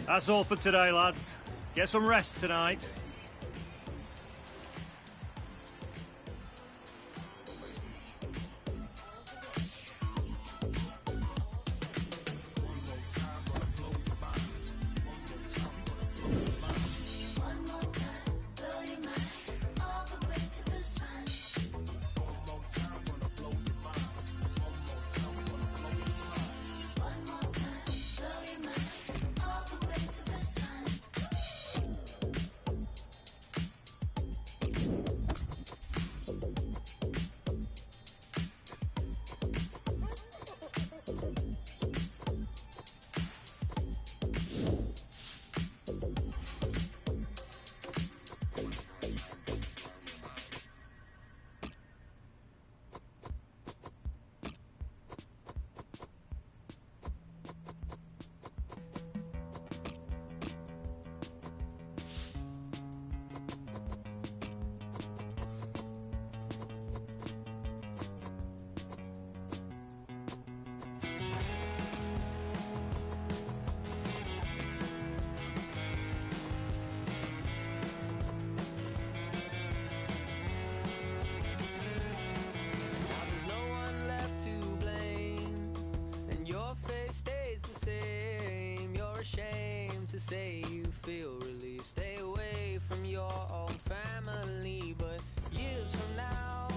That's all for today, lads. Get some rest tonight. Say you feel relief, stay away from your own family. But years from now,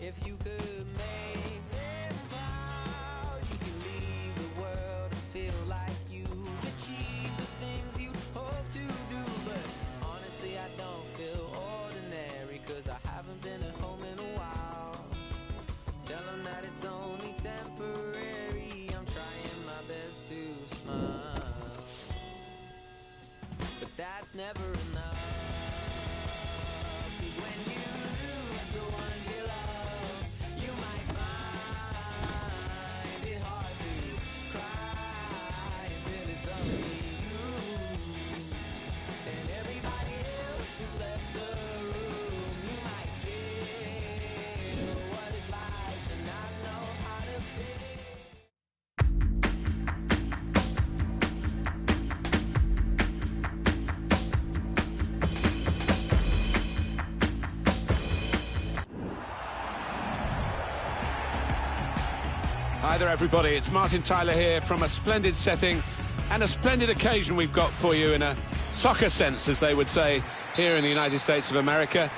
if you could make them proud, you can leave the world and feel like you've achieved the things you hope to do. But honestly, I don't feel ordinary, cause I haven't been at home in a while. Tell them that it's only temporary, I'm trying my best to smile. But that's never enough, 'cause when you lose the one you love, you might find it hard to cry until it's only you, and everybody else has left the room. You might feel what it's like to not know how to feel. Hi there, everybody. It's Martin Tyler here from a splendid setting and a splendid occasion we've got for you in a soccer sense, as they would say here in the United States of America.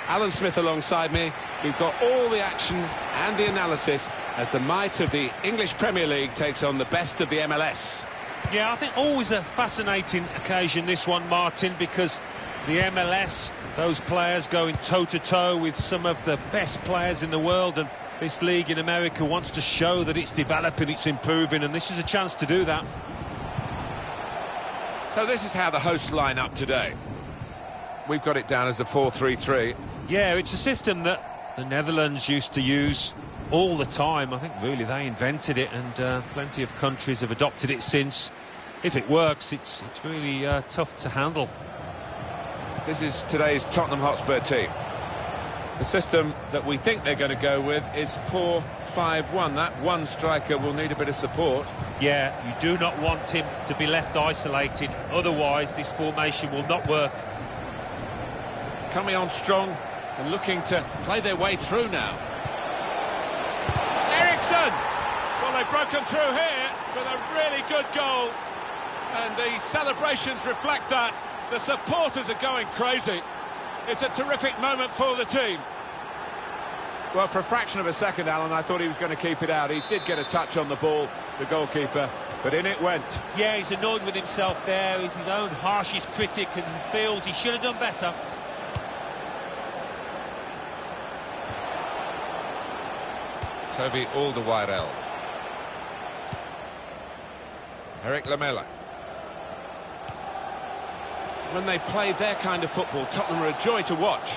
Alan Smith alongside me. We've got all the action and the analysis as the might of the English Premier League takes on the best of the MLS. Yeah, I think always a fascinating occasion, this one, Martin, because the MLS, those players going toe-to-toe with some of the best players in the world, and this league in America wants to show that it's developing, it's improving, and this is a chance to do that. So this is how the hosts line up today. We've got it down as a 4-3-3. Yeah, it's a system that the Netherlands used to use all the time. I think really they invented it, and plenty of countries have adopted it since. If it works, it's really tough to handle. This is today's Tottenham Hotspur team. The system that we think they're going to go with is 4-5-1. That one striker will need a bit of support. Yeah, you do not want him to be left isolated. Otherwise, this formation will not work. Coming on strong and looking to play their way through now. Eriksson! Well, they've broken through here with a really good goal. And the celebrations reflect that. The supporters are going crazy. It's a terrific moment for the team. Well, for a fraction of a second, Alan, I thought he was going to keep it out. He did get a touch on the ball, the goalkeeper, but in it went. Yeah, he's annoyed with himself there. He's his own harshest critic and feels he should have done better. Toby Alderweireld. Eric Lamela. When they play their kind of football, Tottenham are a joy to watch.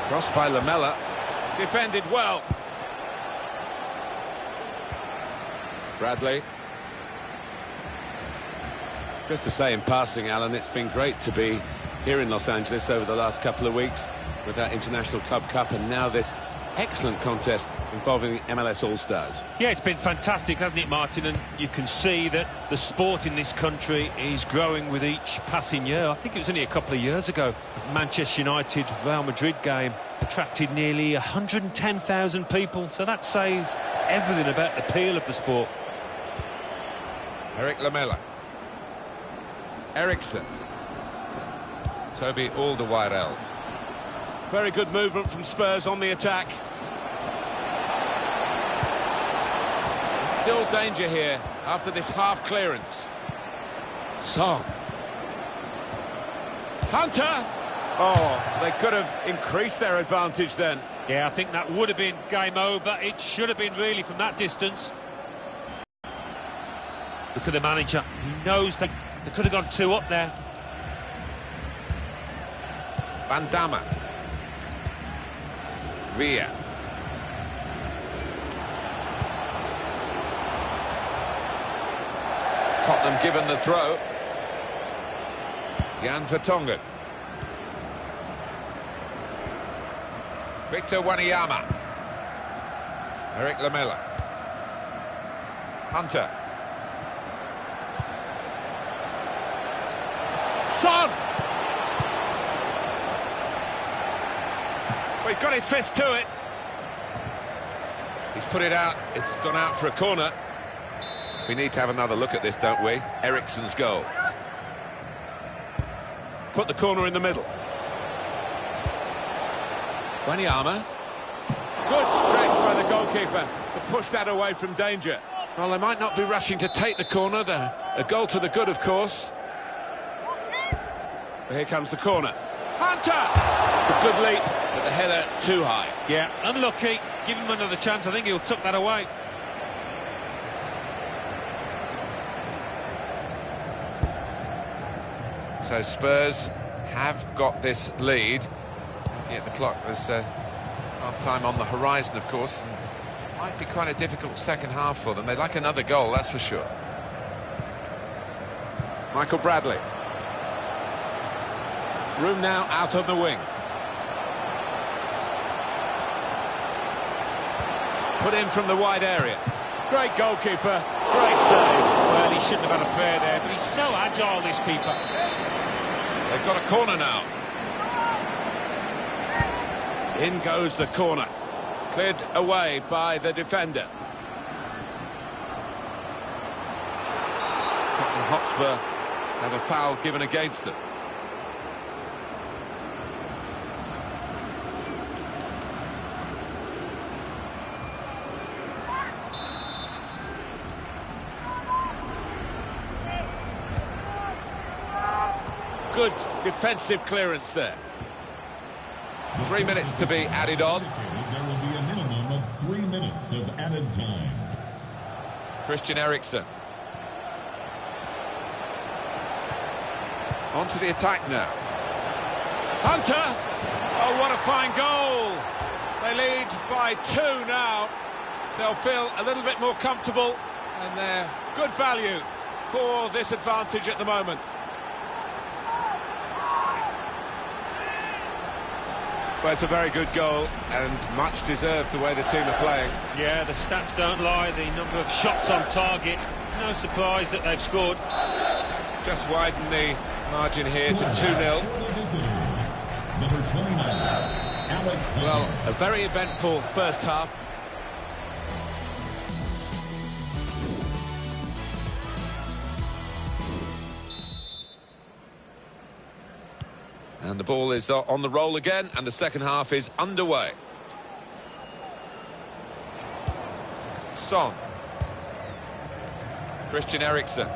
Crossed by Lamela. Defended well. Bradley. Just to say in passing, Alan, it's been great to be here in Los Angeles over the last couple of weeks with that International Club Cup and now this excellent contest involving the MLS All-Stars. Yeah, it's been fantastic, hasn't it, Martin? And you can see that the sport in this country is growing with each passing year. I think it was only a couple of years ago, Manchester United-Real Madrid game attracted nearly 110,000 people. So that says everything about the appeal of the sport. Eric Lamela. Eriksson. Toby Alderweireld. Very good movement from Spurs on the attack. There's still danger here after this half clearance. Song. Hunter! Oh, they could have increased their advantage then. Yeah, I think that would have been game over. It should have been really from that distance. Look at the manager. He knows that they could have gone 2 up there. Van Damme. Villa. Tottenham given the throw. Jan Vertonghen. Victor Wanyama. Eric Lamela. Hunter. Son! Well, he's got his fist to it. He's put it out. It's gone out for a corner. We need to have another look at this, don't we? Eriksson's goal. Put the corner in the middle. Wanyama. Good stretch by the goalkeeper to push that away from danger. Well, they might not be rushing to take the corner. A goal to the good, of course. But here comes the corner. Hunter! It's a good leap, but the header too high. Yeah, unlucky. Give him another chance. I think he'll tuck that away. So Spurs have got this lead. Looking at the clock, there's half-time on the horizon, of course. And might be quite a difficult second half for them. They'd like another goal, that's for sure. Michael Bradley. Room now out on the wing. Put in from the wide area. Great goalkeeper, great save. Well, he shouldn't have had a prayer there, but he's so agile, this keeper. They've got a corner now. In goes the corner. Cleared away by the defender. Tottenham Hotspur have a foul given against them. Good defensive clearance there. 3 minutes to be added on. There will be a minimum of 3 minutes of added time. Christian Eriksen. On to the attack now. Hunter! Oh, what a fine goal! They lead by 2 now. They'll feel a little bit more comfortable, and they're good value for this advantage at the moment. Well, it's a very good goal and much deserved the way the team are playing. Yeah, the stats don't lie. The number of shots on target. No surprise that they've scored. Just widen the margin here to 2-0. Number 29, Alex. Well, a very eventful first half. And the ball is on the roll again, and the second half is underway. Son. Christian Eriksen.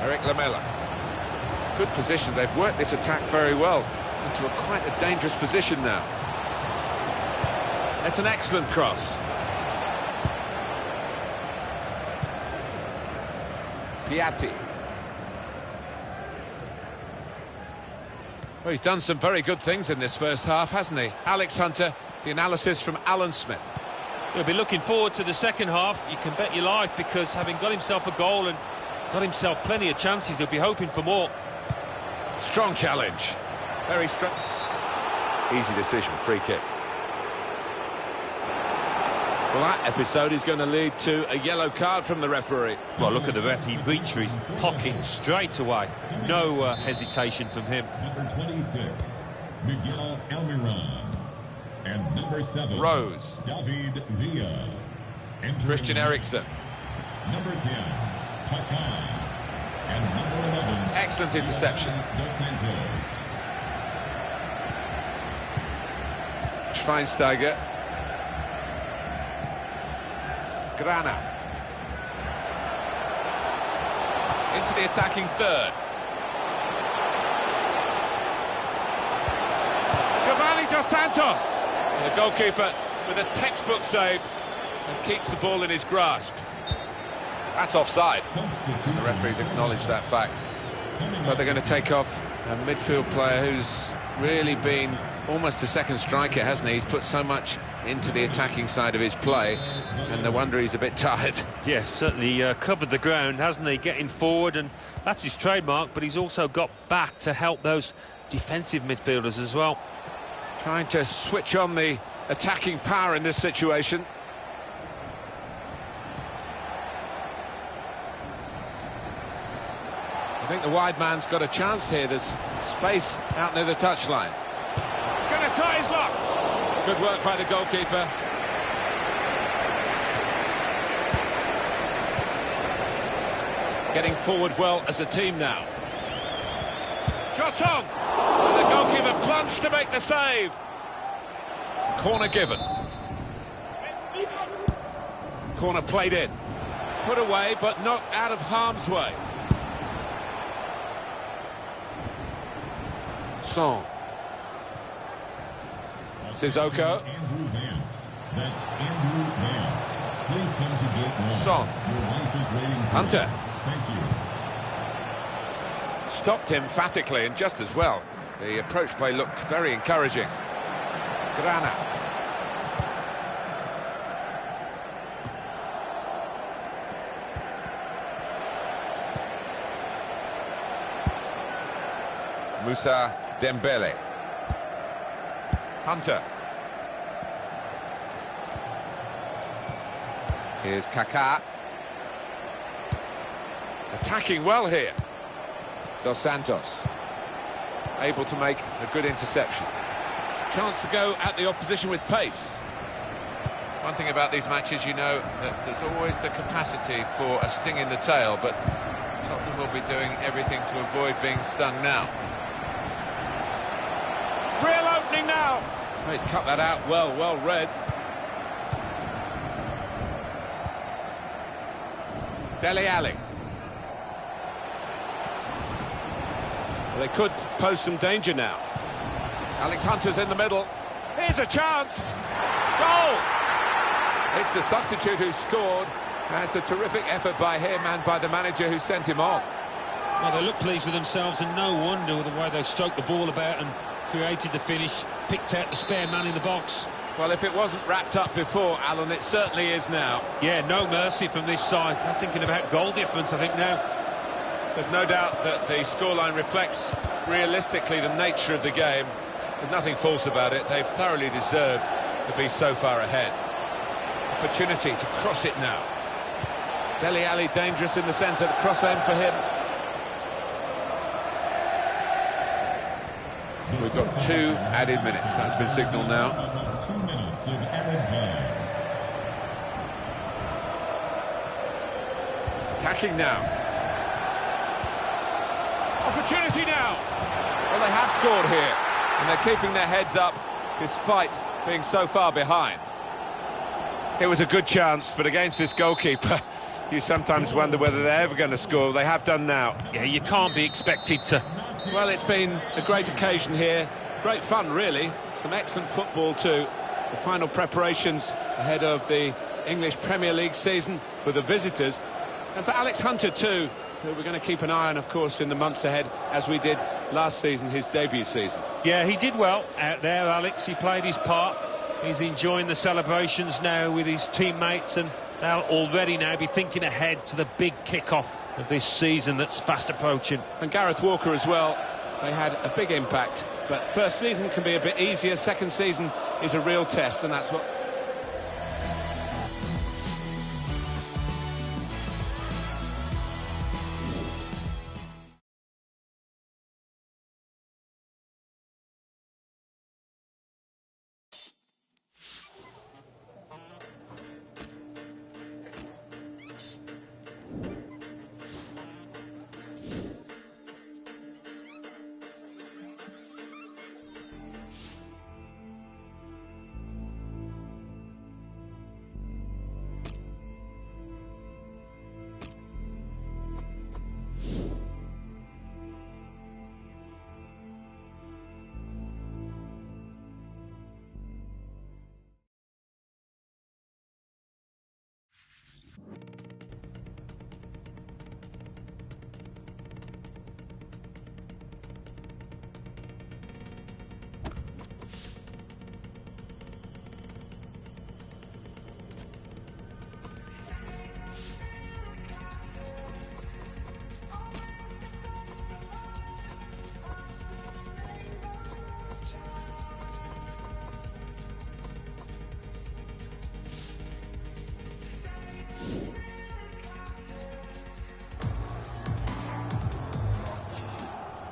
Eric Lamela. Good position. They've worked this attack very well into quite a dangerous position now. It's an excellent cross. Piatti. Well, he's done some very good things in this first half, hasn't he? Alex Hunter, the analysis from Alan Smith. He'll be looking forward to the second half. You can bet your life, because having got himself a goal and got himself plenty of chances, he'll be hoping for more. Strong challenge. Very strong. Easy decision, free kick. Well, that episode is going to lead to a yellow card from the referee. Well, look at the ref. He reached for his pocket straight away. No hesitation from him. Number 26, Miguel Almiron. And number 7, Rose. David Villa. Christian Eriksen. Number 10, Kaká. And number 11, excellent interception. Dos Santos. Schweinsteiger. Grana. Into the attacking third. Giovanni Dos Santos. And the goalkeeper with a textbook save and keeps the ball in his grasp. That's offside. And the referees acknowledge that fact. But they're going to take off a midfield player who's really been almost a second striker, hasn't he? He's put so much into the attacking side of his play, and no wonder he's a bit tired. Yes, certainly covered the ground, hasn't he? Getting forward, and that's his trademark, but he's also got back to help those defensive midfielders as well. Trying to switch on the attacking power in this situation. I think the wide man's got a chance here. There's space out near the touchline. Gonna try his luck. Good work by the goalkeeper. Getting forward well as a team now. Shot on! And the goalkeeper plunged to make the save. Corner given. Corner played in. Put away, but not out of harm's way. Son. Sissoko. Andrew Vance. That's Andrew Vance. Please come to gate 1. Son. Your wife is waiting for Hunter. you. Thank you. Stopped emphatically and just as well. The approach play looked very encouraging. Grana. Moussa Dembele. Hunter. Here's Kaká. Attacking well here. Dos Santos. Able to make a good interception. Chance to go at the opposition with pace. One thing about these matches, you know, that there's always the capacity for a sting in the tail, but Tottenham will be doing everything to avoid being stung now. Real opening now. Oh, he's cut that out well read. Dele Alli. Well, they could pose some danger now. Alex Hunter's in the middle. Here's a chance. Goal! It's the substitute who scored. That's a terrific effort by him and by the manager who sent him on. Well, they look pleased with themselves, and no wonder with the way they stroked the ball about and created the finish, picked out the spare man in the box. Well, if it wasn't wrapped up before, Alan, it certainly is now. Yeah, no mercy from this side. They're thinking about goal difference, I think, now. There's no doubt that the scoreline reflects realistically the nature of the game. There's nothing false about it. They've thoroughly deserved to be so far ahead. Opportunity to cross it now. Dele Alli dangerous in the centre. The cross aim for him. We've got 2 added minutes. That's been signalled now. 2 minutes of added time. Attacking now. Opportunity now. Well, they have scored here, and they're keeping their heads up despite being so far behind. It was a good chance, but against this goalkeeper, you sometimes wonder whether they're ever going to score. They have done now. Yeah, you can't be expected to. Well, it's been a great occasion here. Great fun, really. Some excellent football, too. The final preparations ahead of the English Premier League season for the visitors. And for Alex Hunter, too, who we're going to keep an eye on, of course, in the months ahead, as we did last season, his debut season. Yeah, he did well out there, Alex. He played his part. He's enjoying the celebrations now with his teammates, and they'll already now be thinking ahead to the big kick-off of this season that's fast approaching. And Gareth Walker as well. They had a big impact But first season can be a bit easier. Second season is a real test, and that's what...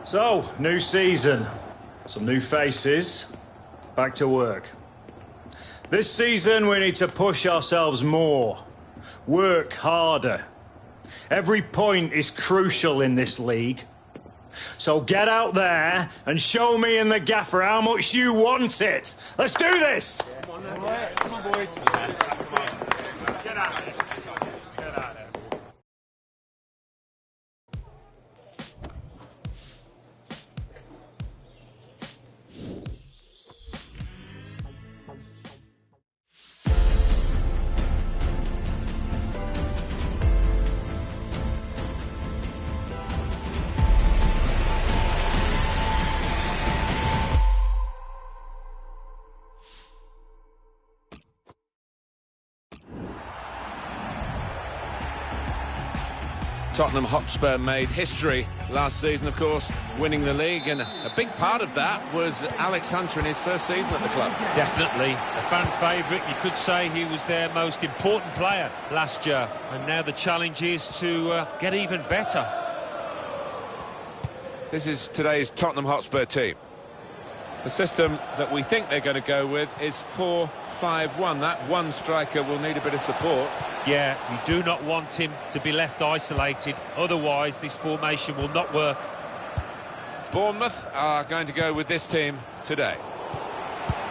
So, new season, some new faces, back to work. This season we need to push ourselves more, work harder. Every point is crucial in this league. So get out there and show me and the gaffer how much you want it. Let's do this! Come on, boys. Get out of here. Get out of here. Tottenham Hotspur made history last season, of course, winning the league, and a big part of that was Alex Hunter in his first season at the club. Definitely a fan favourite. You could say he was their most important player last year, and now the challenge is to get even better. This is today's Tottenham Hotspur team. The system that we think they're going to go with is 4-5-1. That one striker will need a bit of support. Yeah, you do not want him to be left isolated, otherwise this formation will not work. Bournemouth are going to go with this team today.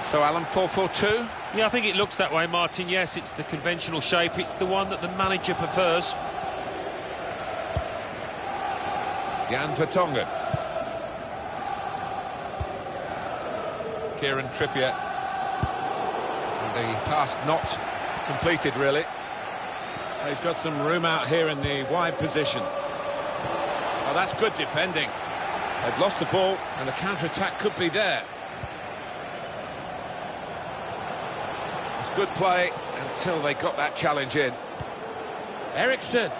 So, Alan, 4-4-2? Yeah, I think it looks that way, Martin. Yes, it's the conventional shape. It's the one that the manager prefers. Jan Vertonghen. Kieran Trippier. And the pass not completed, really. He's got some room out here in the wide position. Oh, that's good defending. They've lost the ball, and the counter-attack could be there. It's good play until they got that challenge in. Eriksson.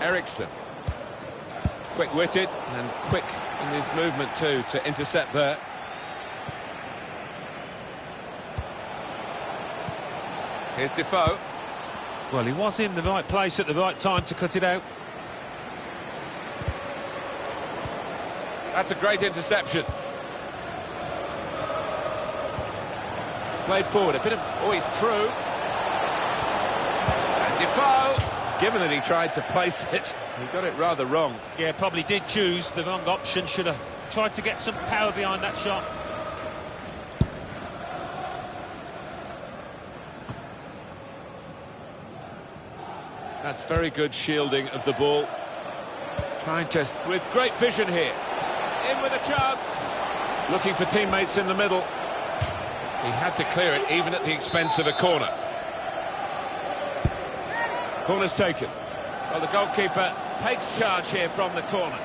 Eriksson, quick-witted and quick in his movement too to intercept there. Here's Defoe. Well, he was in the right place at the right time to cut it out. That's a great interception. Played forward, a bit of... Oh, he's through. And Defoe. Given that he tried to place it, he got it rather wrong. Yeah, probably did choose the wrong option. Should have tried to get some power behind that shot. That's very good shielding of the ball. Trying to... with great vision here. In with a chance. Looking for teammates in the middle. He had to clear it, even at the expense of a corner. Corner's taken. Well, the goalkeeper takes charge here from the corner.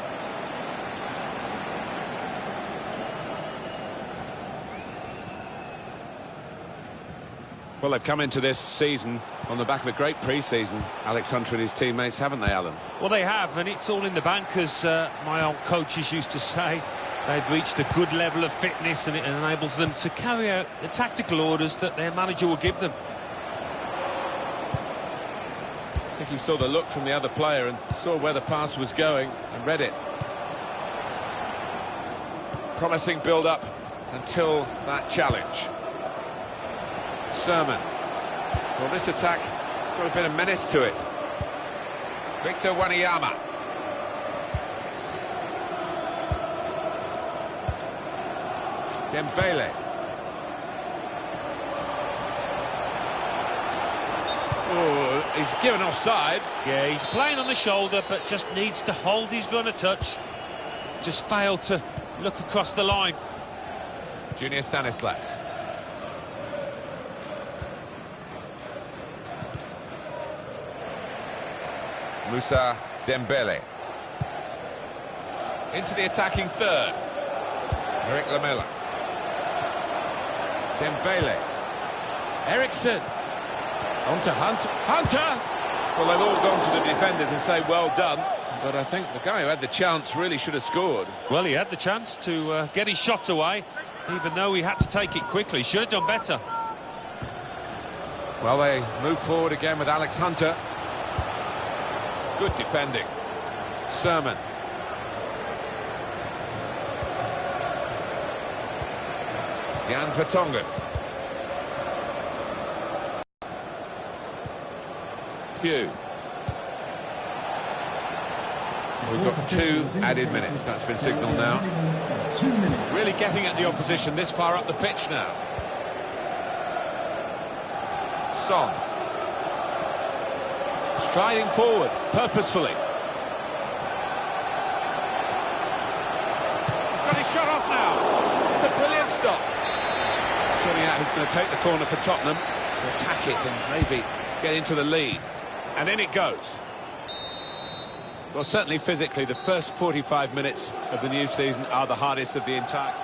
Well, they've come into this season on the back of a great pre-season, Alex Hunter and his teammates, haven't they, Alan? Well, they have, and it's all in the bank, as my old coaches used to say. They've reached a good level of fitness, and it enables them to carry out the tactical orders that their manager will give them. I think he saw the look from the other player and saw where the pass was going and read it. Promising build-up until that challenge. Sermon. Well, this attack got a bit of menace to it. Victor Wanyama. Dembele. Oh, he's given offside. Yeah, he's playing on the shoulder, but just needs to hold his run a touch. Just failed to look across the line. Junior Stanislas. Moussa Dembele. Into the attacking third. Eric Lamela. Dembele. Eriksson. On to Hunter. Hunter! Well, they've all gone to the defender to say well done, but I think the guy who had the chance really should have scored. Well, he had the chance to get his shot away, even though he had to take it quickly. Should have done better. Well, they move forward again with Alex Hunter. Good defending. Sermon. Jan Vertonghen. Pugh. We've got 2 added minutes. That's been signalled now. 2 minutes. Really getting at the opposition this far up the pitch now. Son. Striding forward, purposefully. He's got his shot off now. It's a brilliant stop. Sorting out who's going to take the corner for Tottenham to attack it and maybe get into the lead. And in it goes. Well, certainly physically, the first 45 minutes of the new season are the hardest of the entire...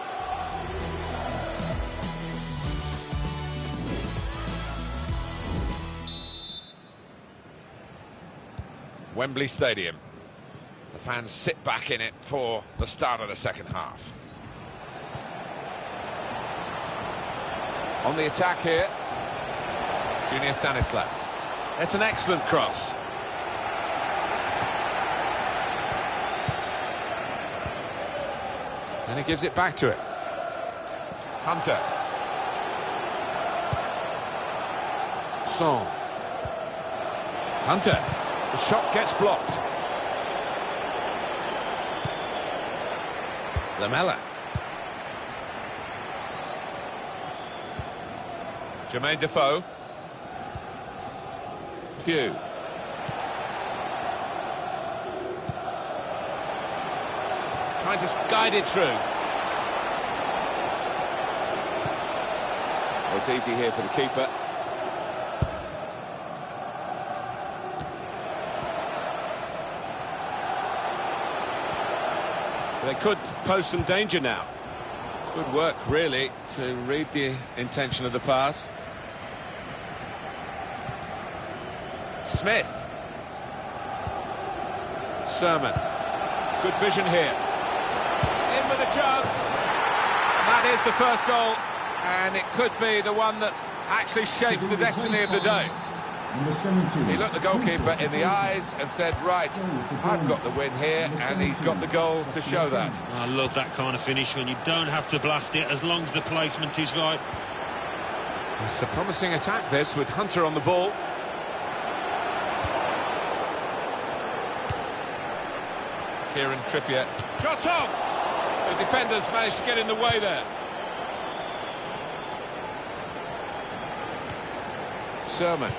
Wembley Stadium. The fans sit back in it for the start of the second half. On the attack here, Junior Stanislas. It's an excellent cross. And he gives it back to him. Hunter. Son. Hunter. The shot gets blocked. Lamela. Jermaine Defoe. Pugh. Trying to guide it through. Well, it's easy here for the keeper. They could pose some danger now. Good work, really, to read the intention of the pass. Smith. Sermon. Good vision here. In with a chance. That is the first goal, and it could be the one that actually shapes the destiny of the day. He looked the goalkeeper in the eyes and said, right, I've got the win here, and he's got the goal to show that. I love that kind of finish when you don't have to blast it as long as the placement is right. It's a promising attack, this, with Hunter on the ball. Kieran Trippier. Shot on! The defenders managed to get in the way there. Sermon.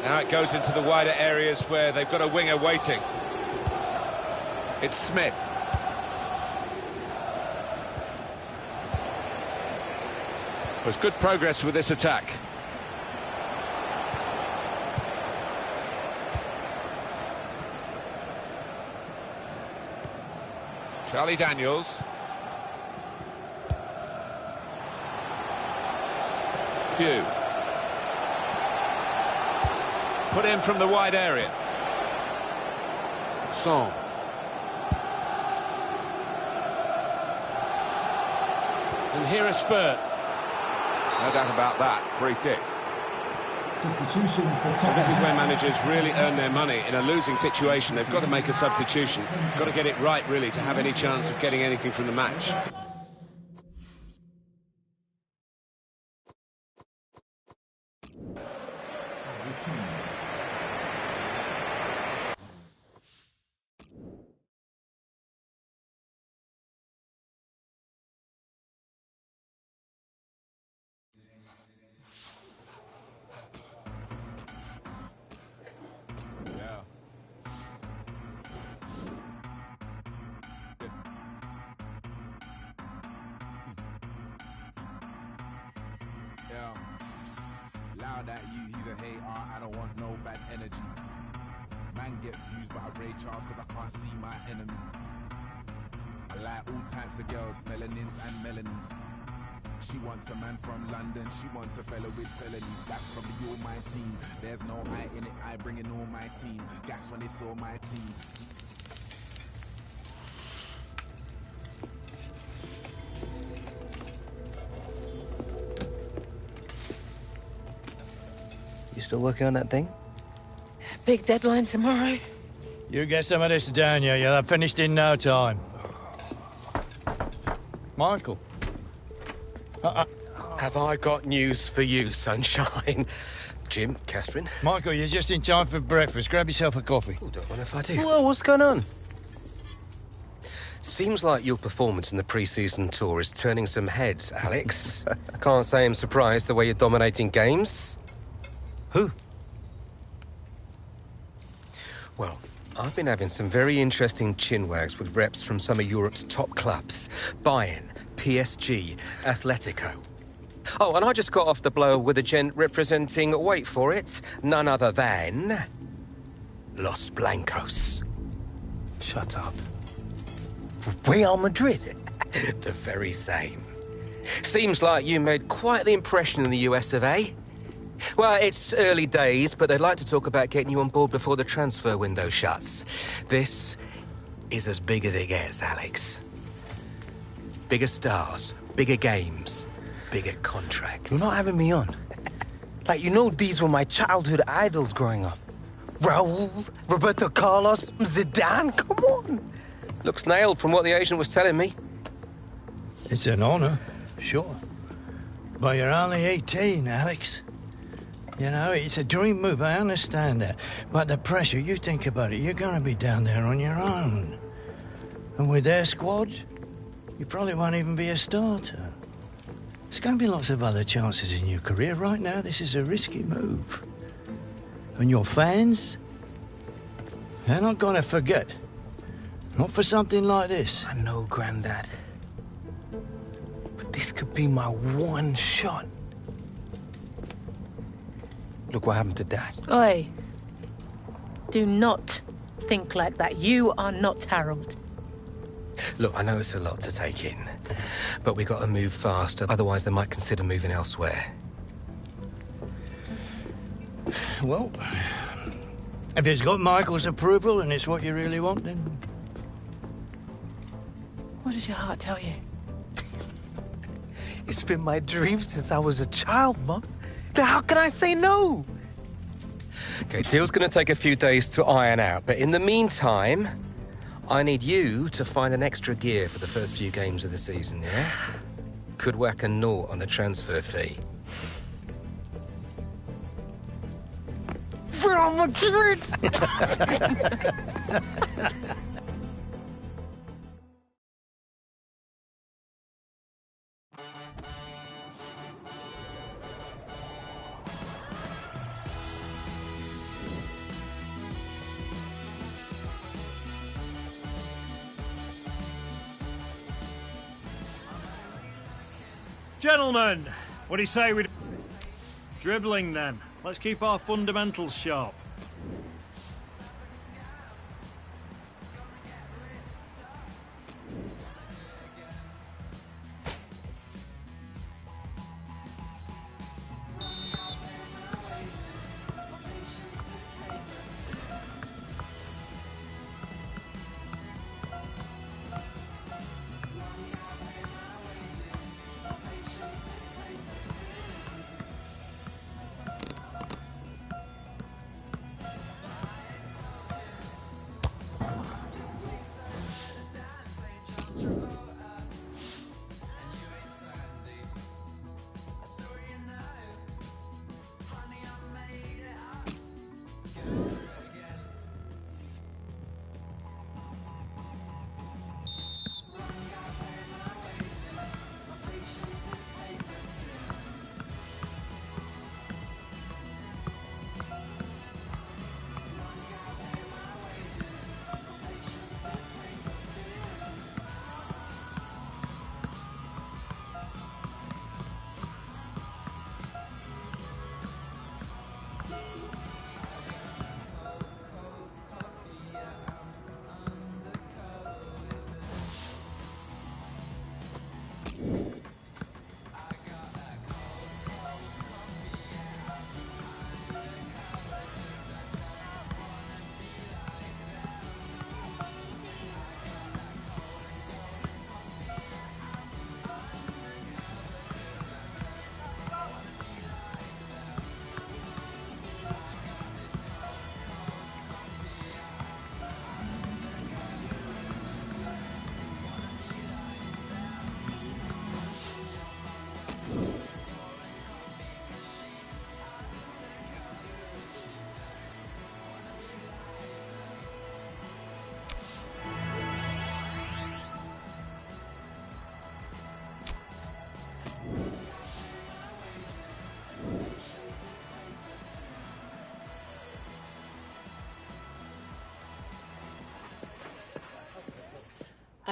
Now it goes into the wider areas where they've got a winger waiting. It's Smith. There's good progress with this attack. Charlie Daniels. Pugh. Put in from the wide area. Song. And here a spurt. No doubt about that. Free kick. Substitution for So this is where managers really earn their money. In a losing situation, they've got to make a substitution. Got to get it right, really, to have any chance of getting anything from the match. Loud at you, he's a hater, I don't want no bad energy. Man get views but I Ray Charles cause I can't see my enemy. I like all types of girls, melanins and melanies. She wants a man from London, she wants a fella with felonies. That's probably all my team, there's no I in it, I bring in all my team. Gas when they saw my team. You still working on that thing? Big deadline tomorrow. You get some of this down, you'll have finished in no time. Michael. Have I got news for you, sunshine? Jim, Catherine? Michael, you're just in time for breakfast. Grab yourself a coffee. Oh, don't mind if I do. Well, what's going on? Seems like your performance in the pre-season tour is turning some heads, Alex. Can't say I'm surprised the way you're dominating games. Who? Well, I've been having some very interesting chinwags with reps from some of Europe's top clubs. Bayern, PSG, Atletico. Oh, and I just got off the blow with a gent representing, wait for it, none other than Los Blancos. Shut up. Real Madrid? The very same. Seems like you made quite the impression in the US of A. Well, it's early days, but they'd like to talk about getting you on board before the transfer window shuts. This is as big as it gets, Alex. Bigger stars, bigger games, bigger contracts. You're not having me on. Like, you know these were my childhood idols growing up. Raul, Roberto Carlos, Zidane, come on. Looks nailed from what the agent was telling me. It's an honor, sure. But you're only 18, Alex. You know, it's a dream move, I understand that. But the pressure, you think about it, you're going to be down there on your own. And with their squad, you probably won't even be a starter. There's going to be lots of other chances in your career. Right now, this is a risky move. And your fans, they're not going to forget. Not for something like this. I know, Grandad. But this could be my one shot. Look what happened to Dad. Oi. Do not think like that. You are not Harold. Look, I know it's a lot to take in, but we got to move fast, otherwise they might consider moving elsewhere. Well, if it's got Michael's approval and it's what you really want, then... What does your heart tell you? It's been my dream since I was a child, Mum. How can I say no? Okay, deal's gonna take a few days to iron out, but in the meantime, I need you to find an extra gear for the first few games of the season, yeah? Could whack a naught on the transfer fee. Real Madrid! Gentlemen, what do you say we... Dribbling, then. Let's keep our fundamentals sharp.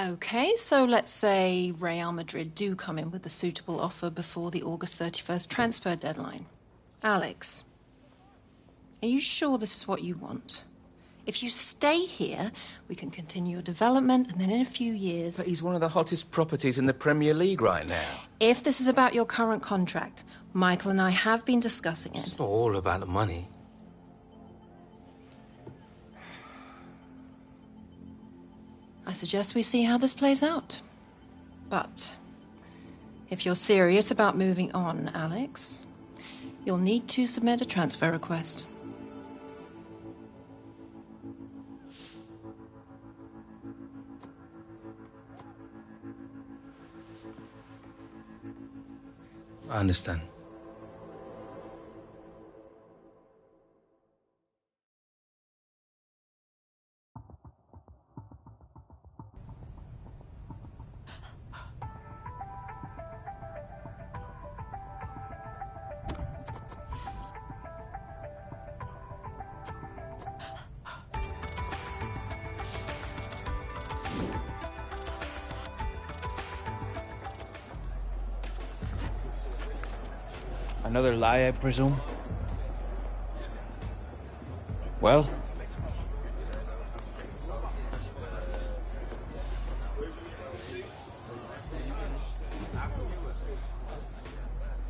Okay, so let's say Real Madrid do come in with a suitable offer before the August 31st transfer deadline. Alex, are you sure this is what you want? If you stay here, we can continue your development, and then in a few years... But he's one of the hottest properties in the Premier League right now. If this is about your current contract, Michael and I have been discussing it. It's not all about the money. I suggest we see how this plays out. But if you're serious about moving on, Alex, you'll need to submit a transfer request. I understand. Another lie, I presume? Well?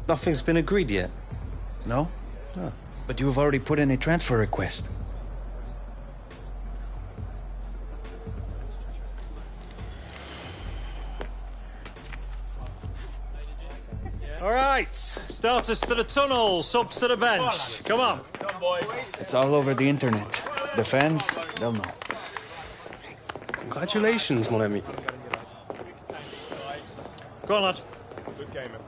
Nothing's been agreed yet. No? Oh. But you have already put in a transfer request. All right, starters to the tunnel, subs to the bench. Come on. Come, boys. It's all over the internet. The fans, they'll know. Congratulations, mon ami. Go on, lad. Good game, everyone.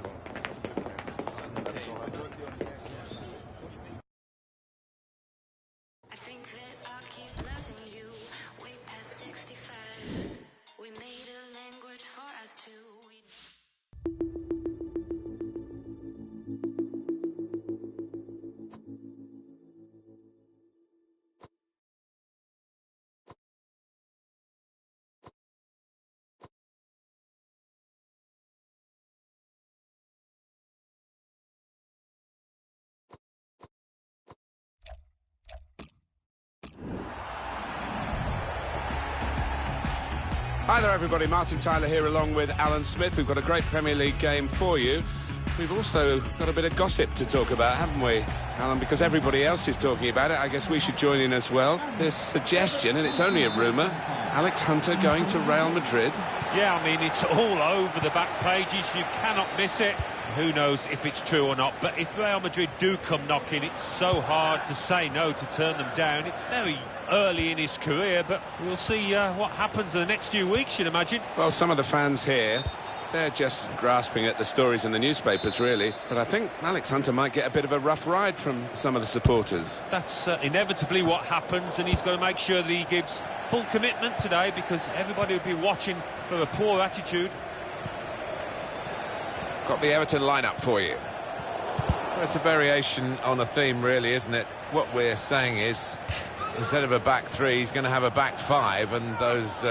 Hi there everybody, Martin Tyler here along with Alan Smith. We've got a great Premier League game for you. We've also got a bit of gossip to talk about, haven't we, Alan? Because everybody else is talking about it, I guess we should join in as well. There's suggestion, and it's only a rumour, Alex Hunter going to Real Madrid. Yeah, I mean, it's all over the back pages. You cannot miss it. Who knows if it's true or not, but if Real Madrid do come knocking, it's so hard to say no, to turn them down. It's very early in his career, but we'll see what happens in the next few weeks, you'd imagine. Well, some of the fans here, they're just grasping at the stories in the newspapers, really. But I think Alex Hunter might get a bit of a rough ride from some of the supporters. That's inevitably what happens, and he's got to make sure that he gives full commitment today, because everybody will be watching for a poor attitude. Got the Everton lineup for you. Well, it's a variation on a theme, really, isn't it? What we're saying is, instead of a back three, he's going to have a back five, and those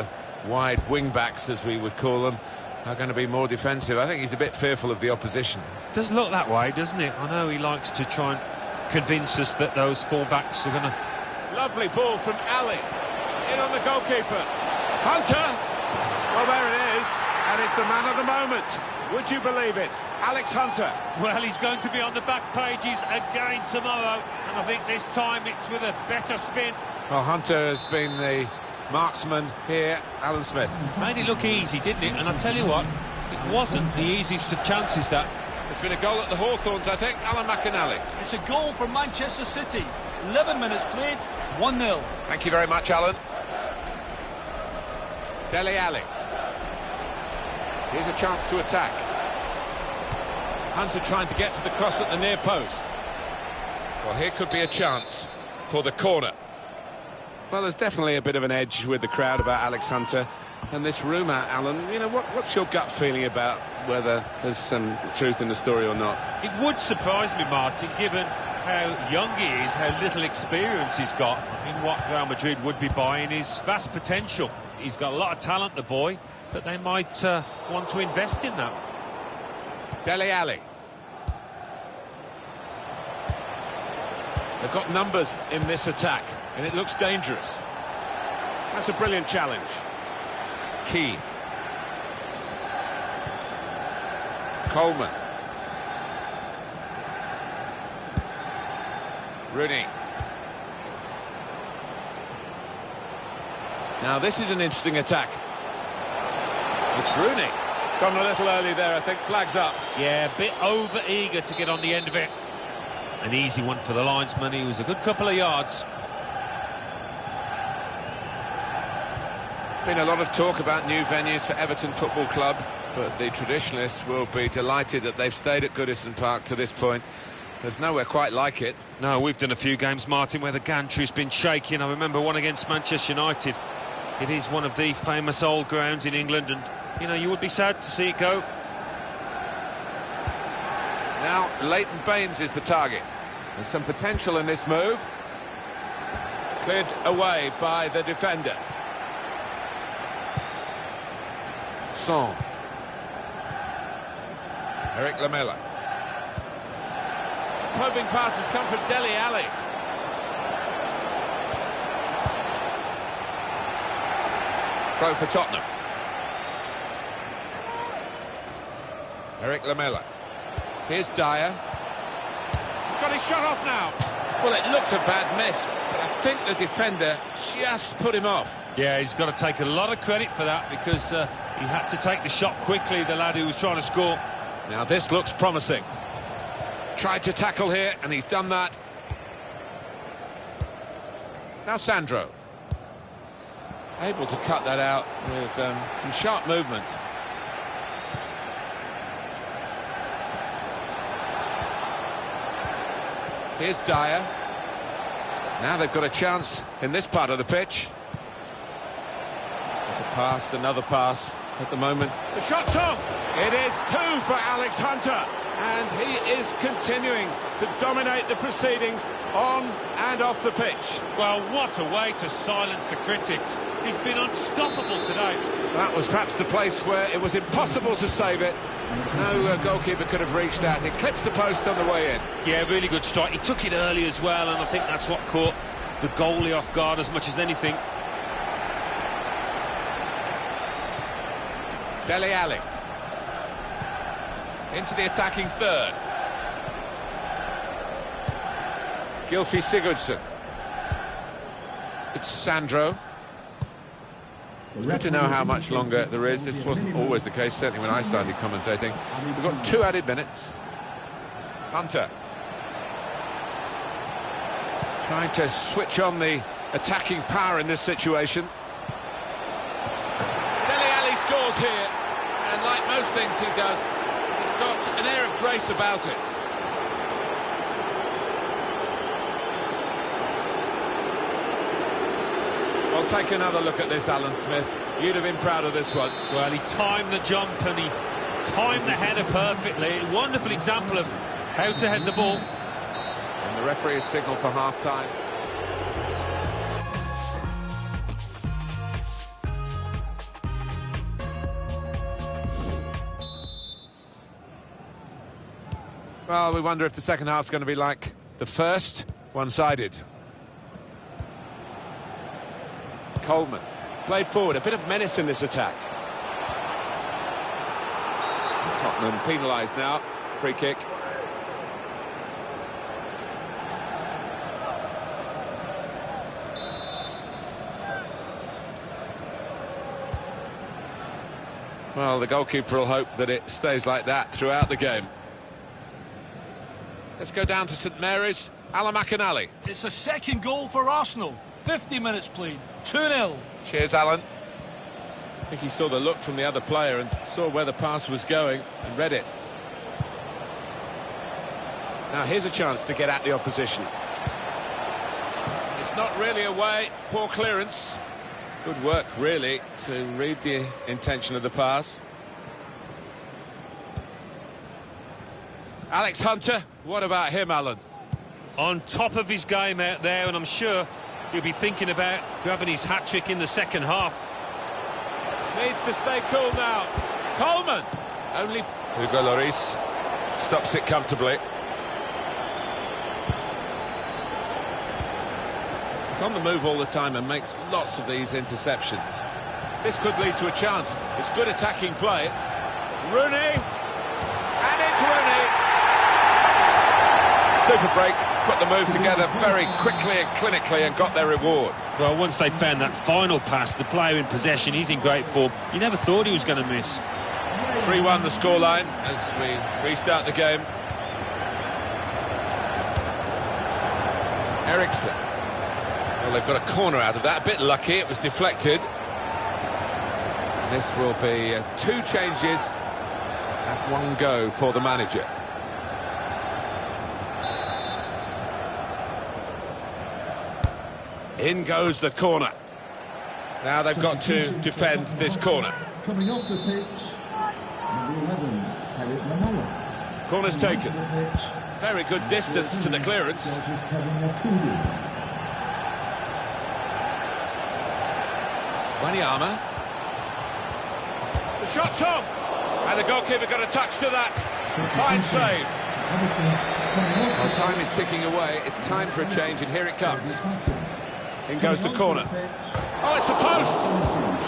wide wing-backs, as we would call them, are going to be more defensive. I think he's a bit fearful of the opposition. Does look that way, doesn't it? I know he likes to try and convince us that those full-backs are going to... Lovely ball from Ali. In on the goalkeeper. Hunter! Well, there it is. And it's the man of the moment. Would you believe it? Alex Hunter. Well, he's going to be on the back pages again tomorrow, and I think this time it's with a better spin. Well, Hunter has been the marksman here, Alan Smith. Made it look easy, didn't it? And I tell you what, it wasn't the easiest of chances, that. There's been a goal at the Hawthorns, I think. Alan McInally. It's a goal for Manchester City. 11 minutes played, 1-0. Thank you very much, Alan. Dele Alli. Here's a chance to attack. Hunter trying to get to the cross at the near post. Well, here could be a chance for the corner. Well, there's definitely a bit of an edge with the crowd about Alex Hunter. And this rumour, Alan, you know, what's your gut feeling about whether there's some truth in the story or not? It would surprise me, Martin, given how young he is, how little experience he's got. I mean, what Real Madrid would be buying is vast potential. He's got a lot of talent, the boy. but they might want to invest in that. Dele Alli. They've got numbers in this attack, and it looks dangerous. That's a brilliant challenge. Keane. Coleman. Rooney. Now this is an interesting attack. It's Rooney. Gone a little early there, I think. Flags up. Yeah, a bit over-eager to get on the end of it. An easy one for the linesman. He was a good couple of yards. Been a lot of talk about new venues for Everton Football Club, but the traditionalists will be delighted that they've stayed at Goodison Park to this point. There's nowhere quite like it. No, we've done a few games, Martin, where the gantry's been shaking. I remember one against Manchester United. It is one of the famous old grounds in England, and, you know, you would be sad to see it go. Now, Leighton Baines is the target. There's some potential in this move. Cleared away by the defender. Son. Eric Lamela. Probing pass has come from Dele Alli. Throw for Tottenham. Eric Lamela. Here's Dyer. He's got his shot off now. Well, it looked a bad miss, but I think the defender just put him off. Yeah, he's got to take a lot of credit for that, because he had to take the shot quickly, the lad who was trying to score. Now this looks promising. Tried to tackle here, and he's done that. Now Sandro. Able to cut that out with some sharp movement. Here's Dyer. Now they've got a chance in this part of the pitch. There's a pass, another pass at the moment. The shot's on! It is 2 for Alex Hunter. And he is continuing to dominate the proceedings on and off the pitch. Well, what a way to silence the critics. He's been unstoppable today. That was perhaps the place where it was impossible to save it. No goalkeeper could have reached that. It clips the post on the way in. Yeah, really good strike. He took it early as well, and I think that's what caught the goalie off guard as much as anything. Dele Alli. Into the attacking third. Gylfi Sigurdsson. It's Sandro. It's good to know how much longer there is. This wasn't always the case, certainly when I started commentating. We've got 2 added minutes. Hunter. Trying to switch on the attacking power in this situation. Dele Alli scores here, and like most things he does, he's got an air of grace about it. Well, take another look at this, Alan Smith. You'd have been proud of this one. Well, he timed the jump and he timed the header perfectly. A wonderful example of how to head the ball. And the referee has signalled for half-time. Well, we wonder if the second half's going to be like the first, one-sided. Coleman. Played forward, a bit of menace in this attack. Tottenham penalised now. Free kick. Well, the goalkeeper will hope that it stays like that throughout the game. Let's go down to St Mary's. Alan McInally. It's a second goal for Arsenal. 50 minutes played. 2-0. Cheers, Alan. I think he saw the look from the other player and saw where the pass was going and read it. Now here's a chance to get at the opposition. It's not really away. Poor clearance. Good work, really, to read the intention of the pass. Alex Hunter, what about him, Alan? On top of his game out there, and I'm sure he'll be thinking about grabbing his hat-trick in the second half. Needs to stay cool now. Coleman. Only Hugo Lloris stops it comfortably. He's on the move all the time and makes lots of these interceptions. This could lead to a chance. It's good attacking play. Rooney. And it's Rooney. Super break. Put the move together very quickly and clinically and got their reward. Well, once they'd found that final pass, the player in possession, he's in great form. You never thought he was going to miss. 3-1 the scoreline as we restart the game. Eriksson. Well, they've got a corner out of that. A bit lucky, it was deflected. This will be 2 changes and 1 go for the manager. In goes the corner. Now they've got to defend this corner. Coming off the pitch, number 11, Eric Manola. Corner's taken. Very good distance to the clearance. Wanyama. The shot's on! And the goalkeeper got a touch to that. Fine save. Well, time is ticking away. It's time for a change, and here it comes. In goes the corner. Oh, it's the post!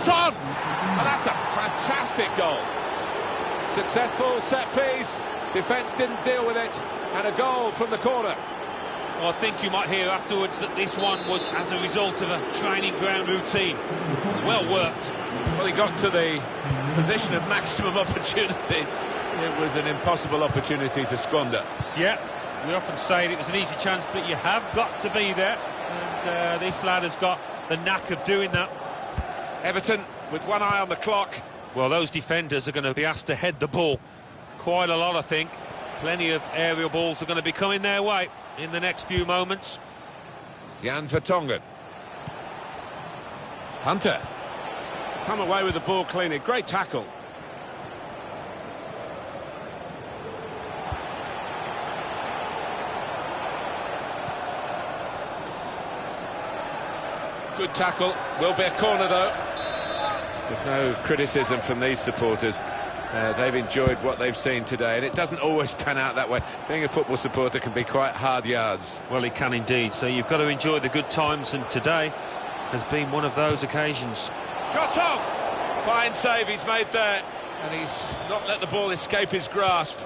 Son! And that's a fantastic goal. Successful set piece. Defence didn't deal with it. And a goal from the corner. Well, I think you might hear afterwards that this one was as a result of a training ground routine. Well worked. Well, he got to the position of maximum opportunity. It was an impossible opportunity to squander. Yeah, we often say it was an easy chance, but you have got to be there. And this lad has got the knack of doing that. Everton with one eye on the clock. Well, those defenders are going to be asked to head the ball quite a lot, I think. Plenty of aerial balls are going to be coming their way in the next few moments. Jan Vertonghen. Hunter. Come away with the ball cleanly. Great tackle. Good tackle. Will be a corner, though. There's no criticism from these supporters. They've enjoyed what they've seen today, and it doesn't always pan out that way. Being a football supporter can be quite hard yards. Well, it can indeed. So you've got to enjoy the good times, and today has been one of those occasions. Shot on! Fine save he's made there, and he's not let the ball escape his grasp.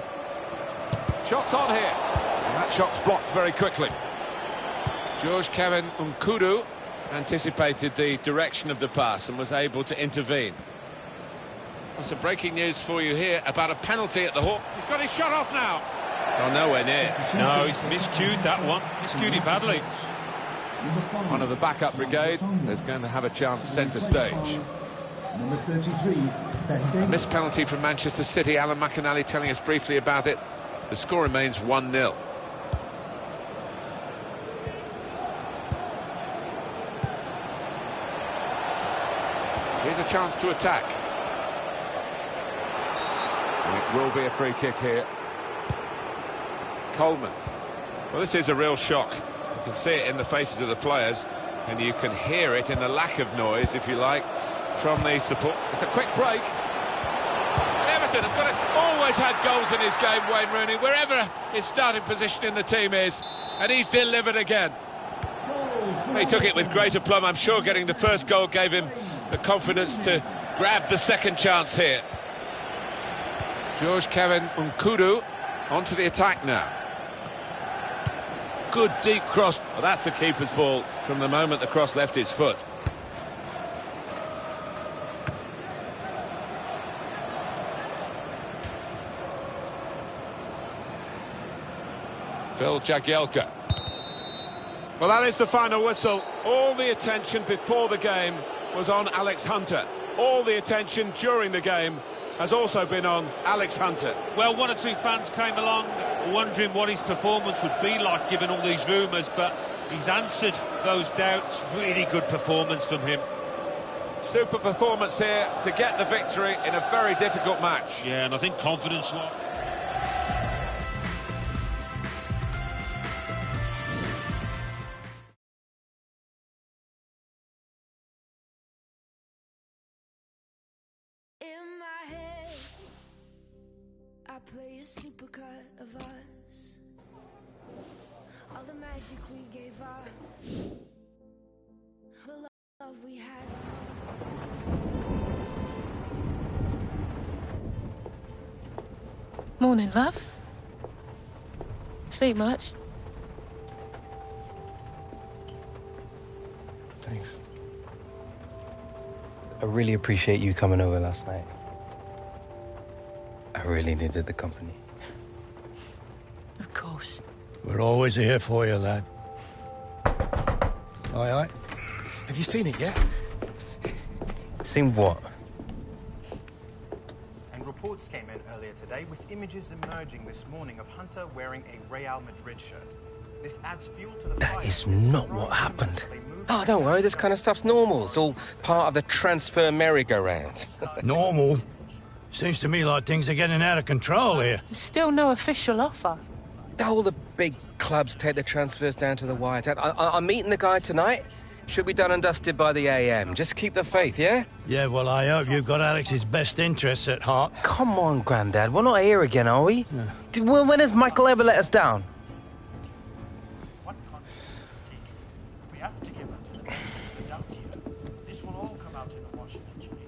Shots on here, and that shot's blocked very quickly. George Kevin Nkudu anticipated the direction of the pass and was able to intervene. Well, some breaking news for you here about a penalty at the Hawk. He's got his shot off now. Oh, nowhere near. No, he's miscued that one. Miscued it badly. One of the backup brigade is going to have a chance centre stage. Number 33, A missed penalty from Manchester City. Alan McInally telling us briefly about it. The score remains 1-0. Here's a chance to attack. It will be a free kick here. Coleman. Well, this is a real shock. You can see it in the faces of the players, and you can hear it in the lack of noise, if you like, from the support. It's a quick break. And Everton have always had goals in his game, Wayne Rooney, wherever his starting position in the team is, and he's delivered again. He took it with great aplomb. I'm sure getting the first goal gave him the confidence to grab the second chance here. George Kevin Nkudu onto the attack now. Good deep cross. Well, that's the keeper's ball from the moment the cross left his foot. Phil Jagielka. Well, that is the final whistle. All the attention before the game was on Alex Hunter. All the attention during the game has also been on Alex Hunter. Well, one or two fans came along wondering what his performance would be like given all these rumours, but he's answered those doubts. Really good performance from him. Super performance here to get the victory in a very difficult match. Yeah, and I think confidence In my head, I play a supercut of us. All the magic we gave up, the love we had. Morning, love. Sleep much? Thanks. I really appreciate you coming over last night. I really needed the company. Of course. We're always here for you, lad. Aye, aye. Have you seen it yet? Seen what? And reports came in earlier today with images emerging this morning of Hunter wearing a Real Madrid shirt. This adds fuel to the fire. That is not what happened. Oh, don't worry, this kind of stuff's normal. It's all part of the transfer merry-go-round. Normal? Seems to me like things are getting out of control here. Still no official offer. All the big clubs take the transfers down to the wire. I'm meeting the guy tonight. Should be done and dusted by the AM. Just keep the faith, yeah? Yeah, well, I hope you've got Alex's best interests at heart. Come on, Grandad. We're not here again, are we? Yeah. When has Michael ever let us down? We have to give it to the men of the doubt here. This will all come out in the wash eventually.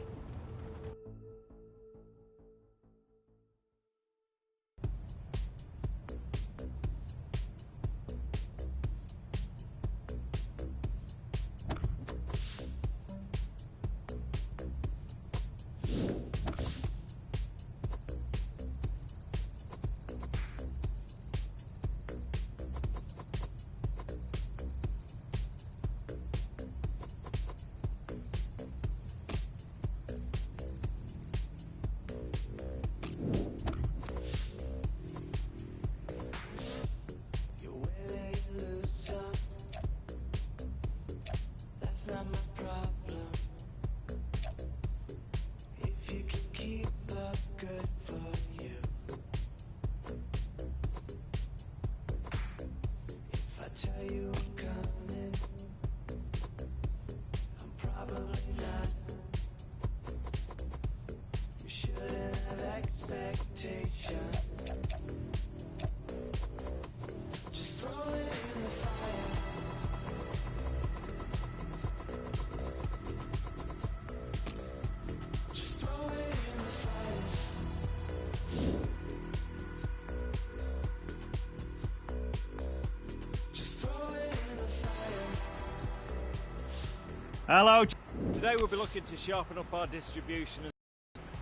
Hello. Today we'll be looking to sharpen up our distribution and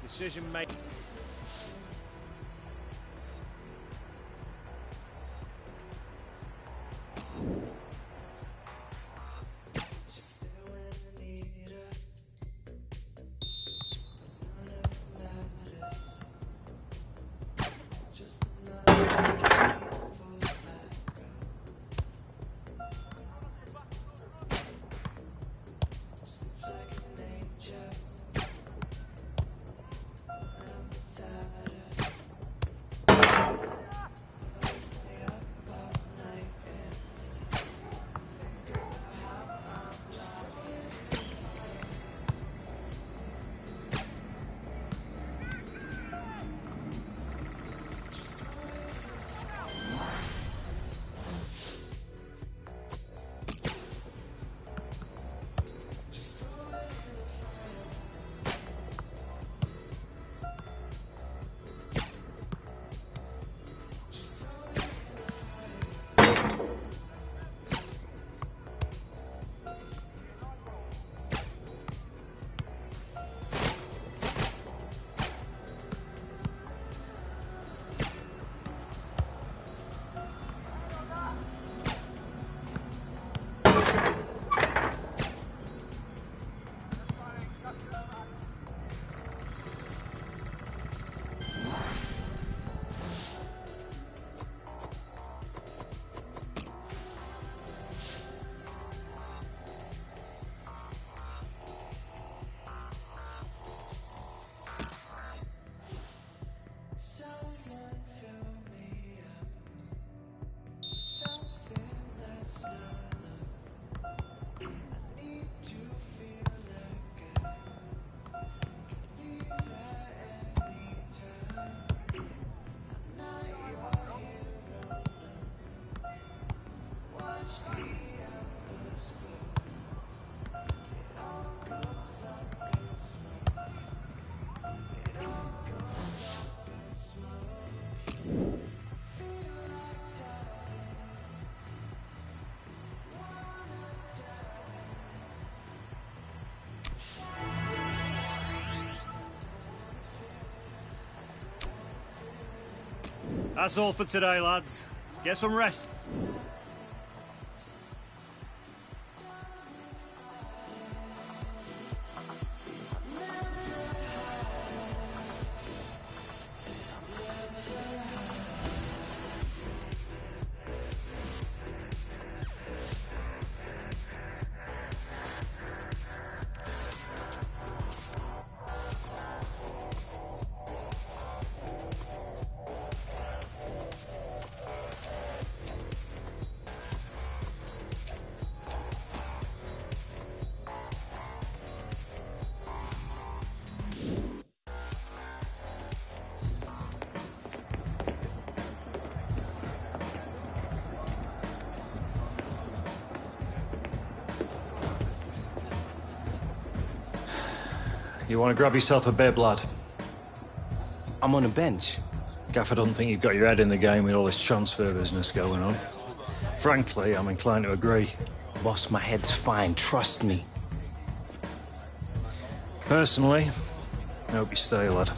decision making. That's all for today, lads. Get some rest. You want to grab yourself a bib, lad? I'm on a bench. Gaffer doesn't think you've got your head in the game with all this transfer business going on. Frankly, I'm inclined to agree. Boss, my head's fine, trust me. Personally, I hope you stay, lad.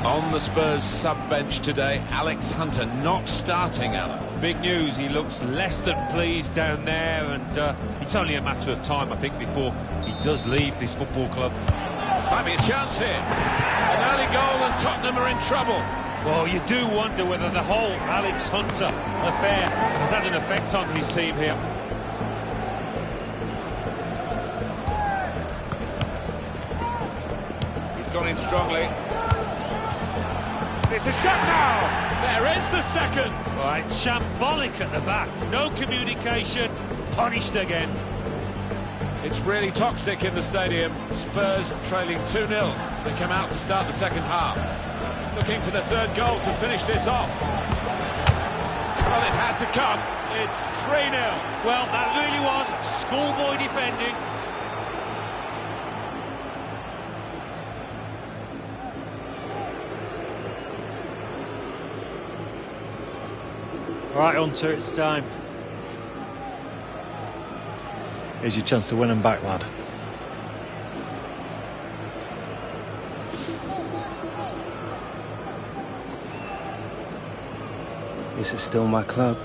On the Spurs sub-bench today, Alex Hunter not starting, Alan. Big news, he looks less than pleased down there, and it's only a matter of time, I think, before he does leave this football club. Might be a chance here. An early goal and Tottenham are in trouble. Well, you do wonder whether the whole Alex Hunter affair has had an effect on his team here. He's gone in strongly. It's a shot now! There is the second! Right, shambolic at the back. No communication. Punished again. It's really toxic in the stadium. Spurs trailing 2-0. They come out to start the second half. Looking for the third goal to finish this off. Well, it had to come. It's 3-0. Well, that really was schoolboy defending. All right, Hunter, it's time. Here's your chance to win them back, lad. This is still my club.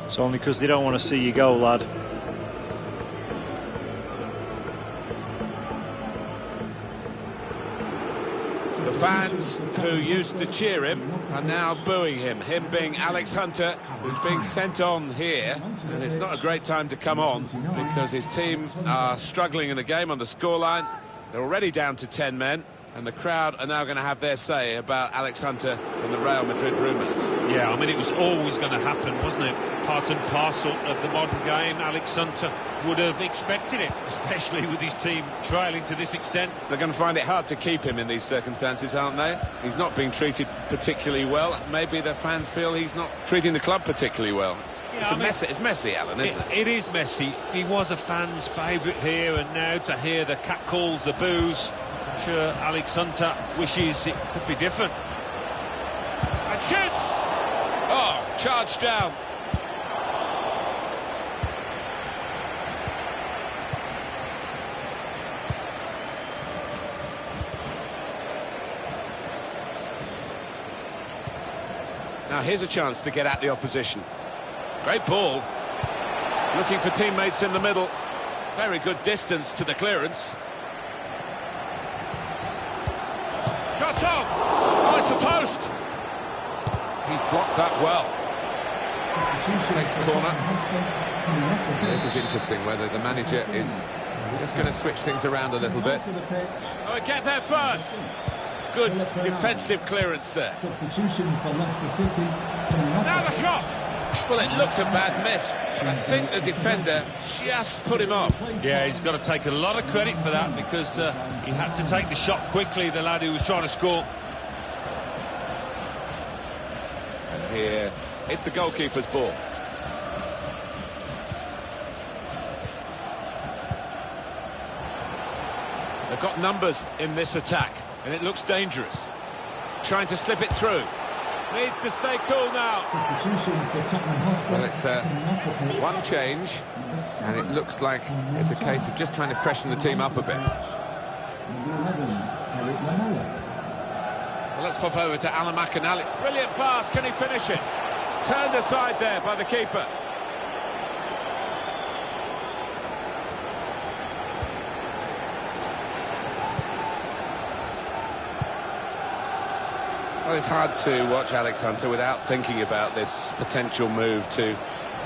It's only because they don't want to see you go, lad. The fans who used to cheer him are now booing him. Him being Alex Hunter, who's being sent on here. And it's not a great time to come on because his team are struggling in the game on the scoreline. They're already down to 10 men. And the crowd are now going to have their say about Alex Hunter and the Real Madrid rumours. Yeah, I mean, it was always going to happen, wasn't it? Part and parcel of the modern game. Alex Hunter would have expected it, especially with his team trailing to this extent. They're going to find it hard to keep him in these circumstances, aren't they? He's not being treated particularly well. Maybe the fans feel he's not treating the club particularly well. Yeah, It's messy, Alan, isn't it? It is messy. He was a fan's favourite here, and now to hear the catcalls, the boos, I'm sure Alex Hunter wishes it could be different. And shoots! Oh, charged down. Now here's a chance to get at the opposition. Great ball. Looking for teammates in the middle. Very good distance to the clearance. Shot on! Oh, it's the post! He's blocked that well. Take the corner. This is interesting, whether the manager is just going to switch things around a little bit. Oh, get there first. Good defensive clearance there. Substitution for Leicester City. Now the shot. Well, it looks a bad miss, but I think the defender just put him off. Yeah, he's got to take a lot of credit for that, because he had to take the shot quickly, the lad who was trying to score. And here, it's the goalkeeper's ball. They've got numbers in this attack, and it looks dangerous. Trying to slip it through. Needs to stay cool now. Substitution for Tottenham Hotspur. Well, it's one change, and it looks like it's a case of just trying to freshen the team up a bit. Well, let's pop over to Alan McInally. Brilliant pass, can he finish it? Turned aside there by the keeper. Well, it's hard to watch Alex Hunter without thinking about this potential move to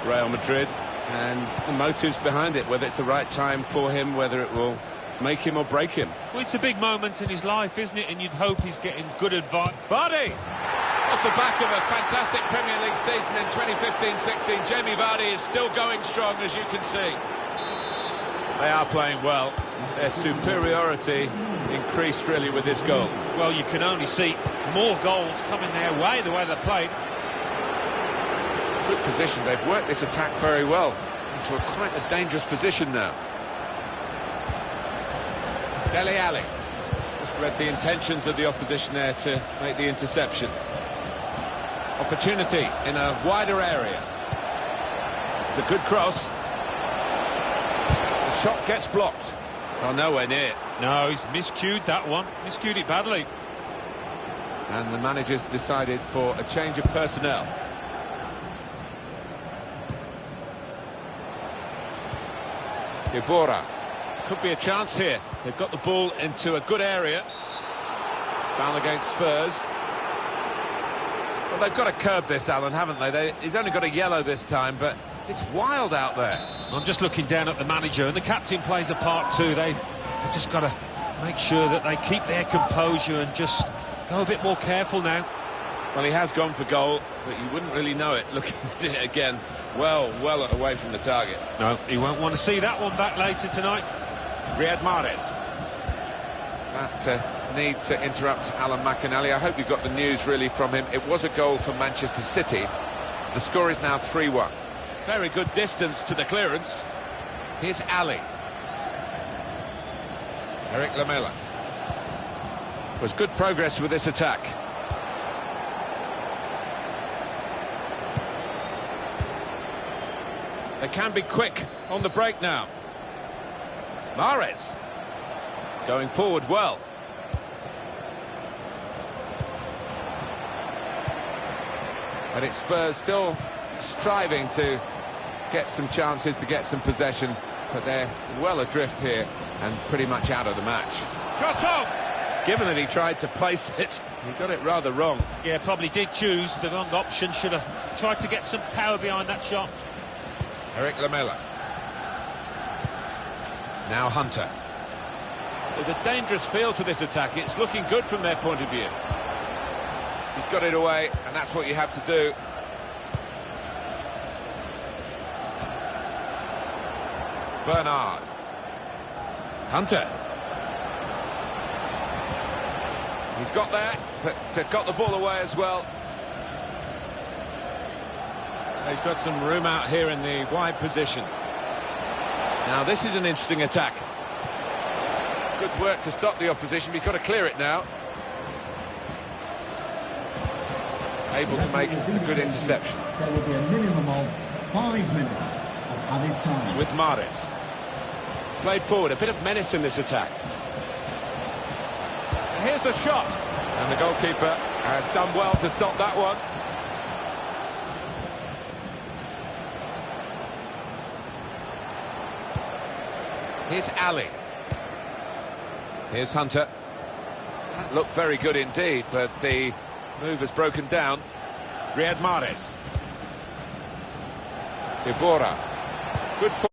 Real Madrid and the motives behind it, whether it's the right time for him, whether it will make him or break him. Well, it's a big moment in his life, isn't it? And you'd hope he's getting good advice. Vardy! Off the back of a fantastic Premier League season in 2015-16, Jamie Vardy is still going strong, as you can see. They are playing well. Their superiority increased really with this goal. Well, you can only see more goals coming their way, the way they played. Good position. They've worked this attack very well into quite a dangerous position now. Dele Alli just read the intentions of the opposition there to make the interception. Opportunity in a wider area. It's a good cross. The shot gets blocked. Oh, nowhere near. No, he's miscued that one. Miscued it badly. And the manager's decided for a change of personnel. Ibora. Could be a chance here. They've got the ball into a good area. Foul against Spurs. Well, they've got to curb this, Alan, haven't they? He's only got a yellow this time, but it's wild out there. I'm just looking down at the manager, and the captain plays a part too. They've just got to make sure that they keep their composure and just go a bit more careful now. Well, he has gone for goal, but you wouldn't really know it looking at it again. Well away from the target. No, he won't want to see that one back later tonight. Riyad Mahrez. That need to interrupt Alan McInally. I hope you got the news really from him. It was a goal for Manchester City. The score is now 3-1. Very good distance to the clearance. Here's Ali. Eric Lamela. Was good progress with this attack. They can be quick on the break now. Mahrez. Going forward well. But it's Spurs still striving to get some chances, to get some possession, but they're well adrift here and pretty much out of the match. Shot on! Given that he tried to place it, he got it rather wrong. Yeah, probably did choose the wrong option. Should have tried to get some power behind that shot. Eric Lamela. Now Hunter. There's a dangerous feel to this attack. It's looking good from their point of view. He's got it away, and that's what you have to do. Bernard. Hunter. He's got there, but got the ball away as well. He's got some room out here in the wide position. Now this is an interesting attack. Good work to stop the opposition, but he's got to clear it now. Able to make a good interception. There will be a minimum of 5 minutes of added time. It's with Mahrez. Played forward, a bit of menace in this attack. And here's the shot. And the goalkeeper has done well to stop that one. Here's Ali. Here's Hunter. That looked very good indeed, but the move has broken down. Riyad Mahrez. Iborra. Good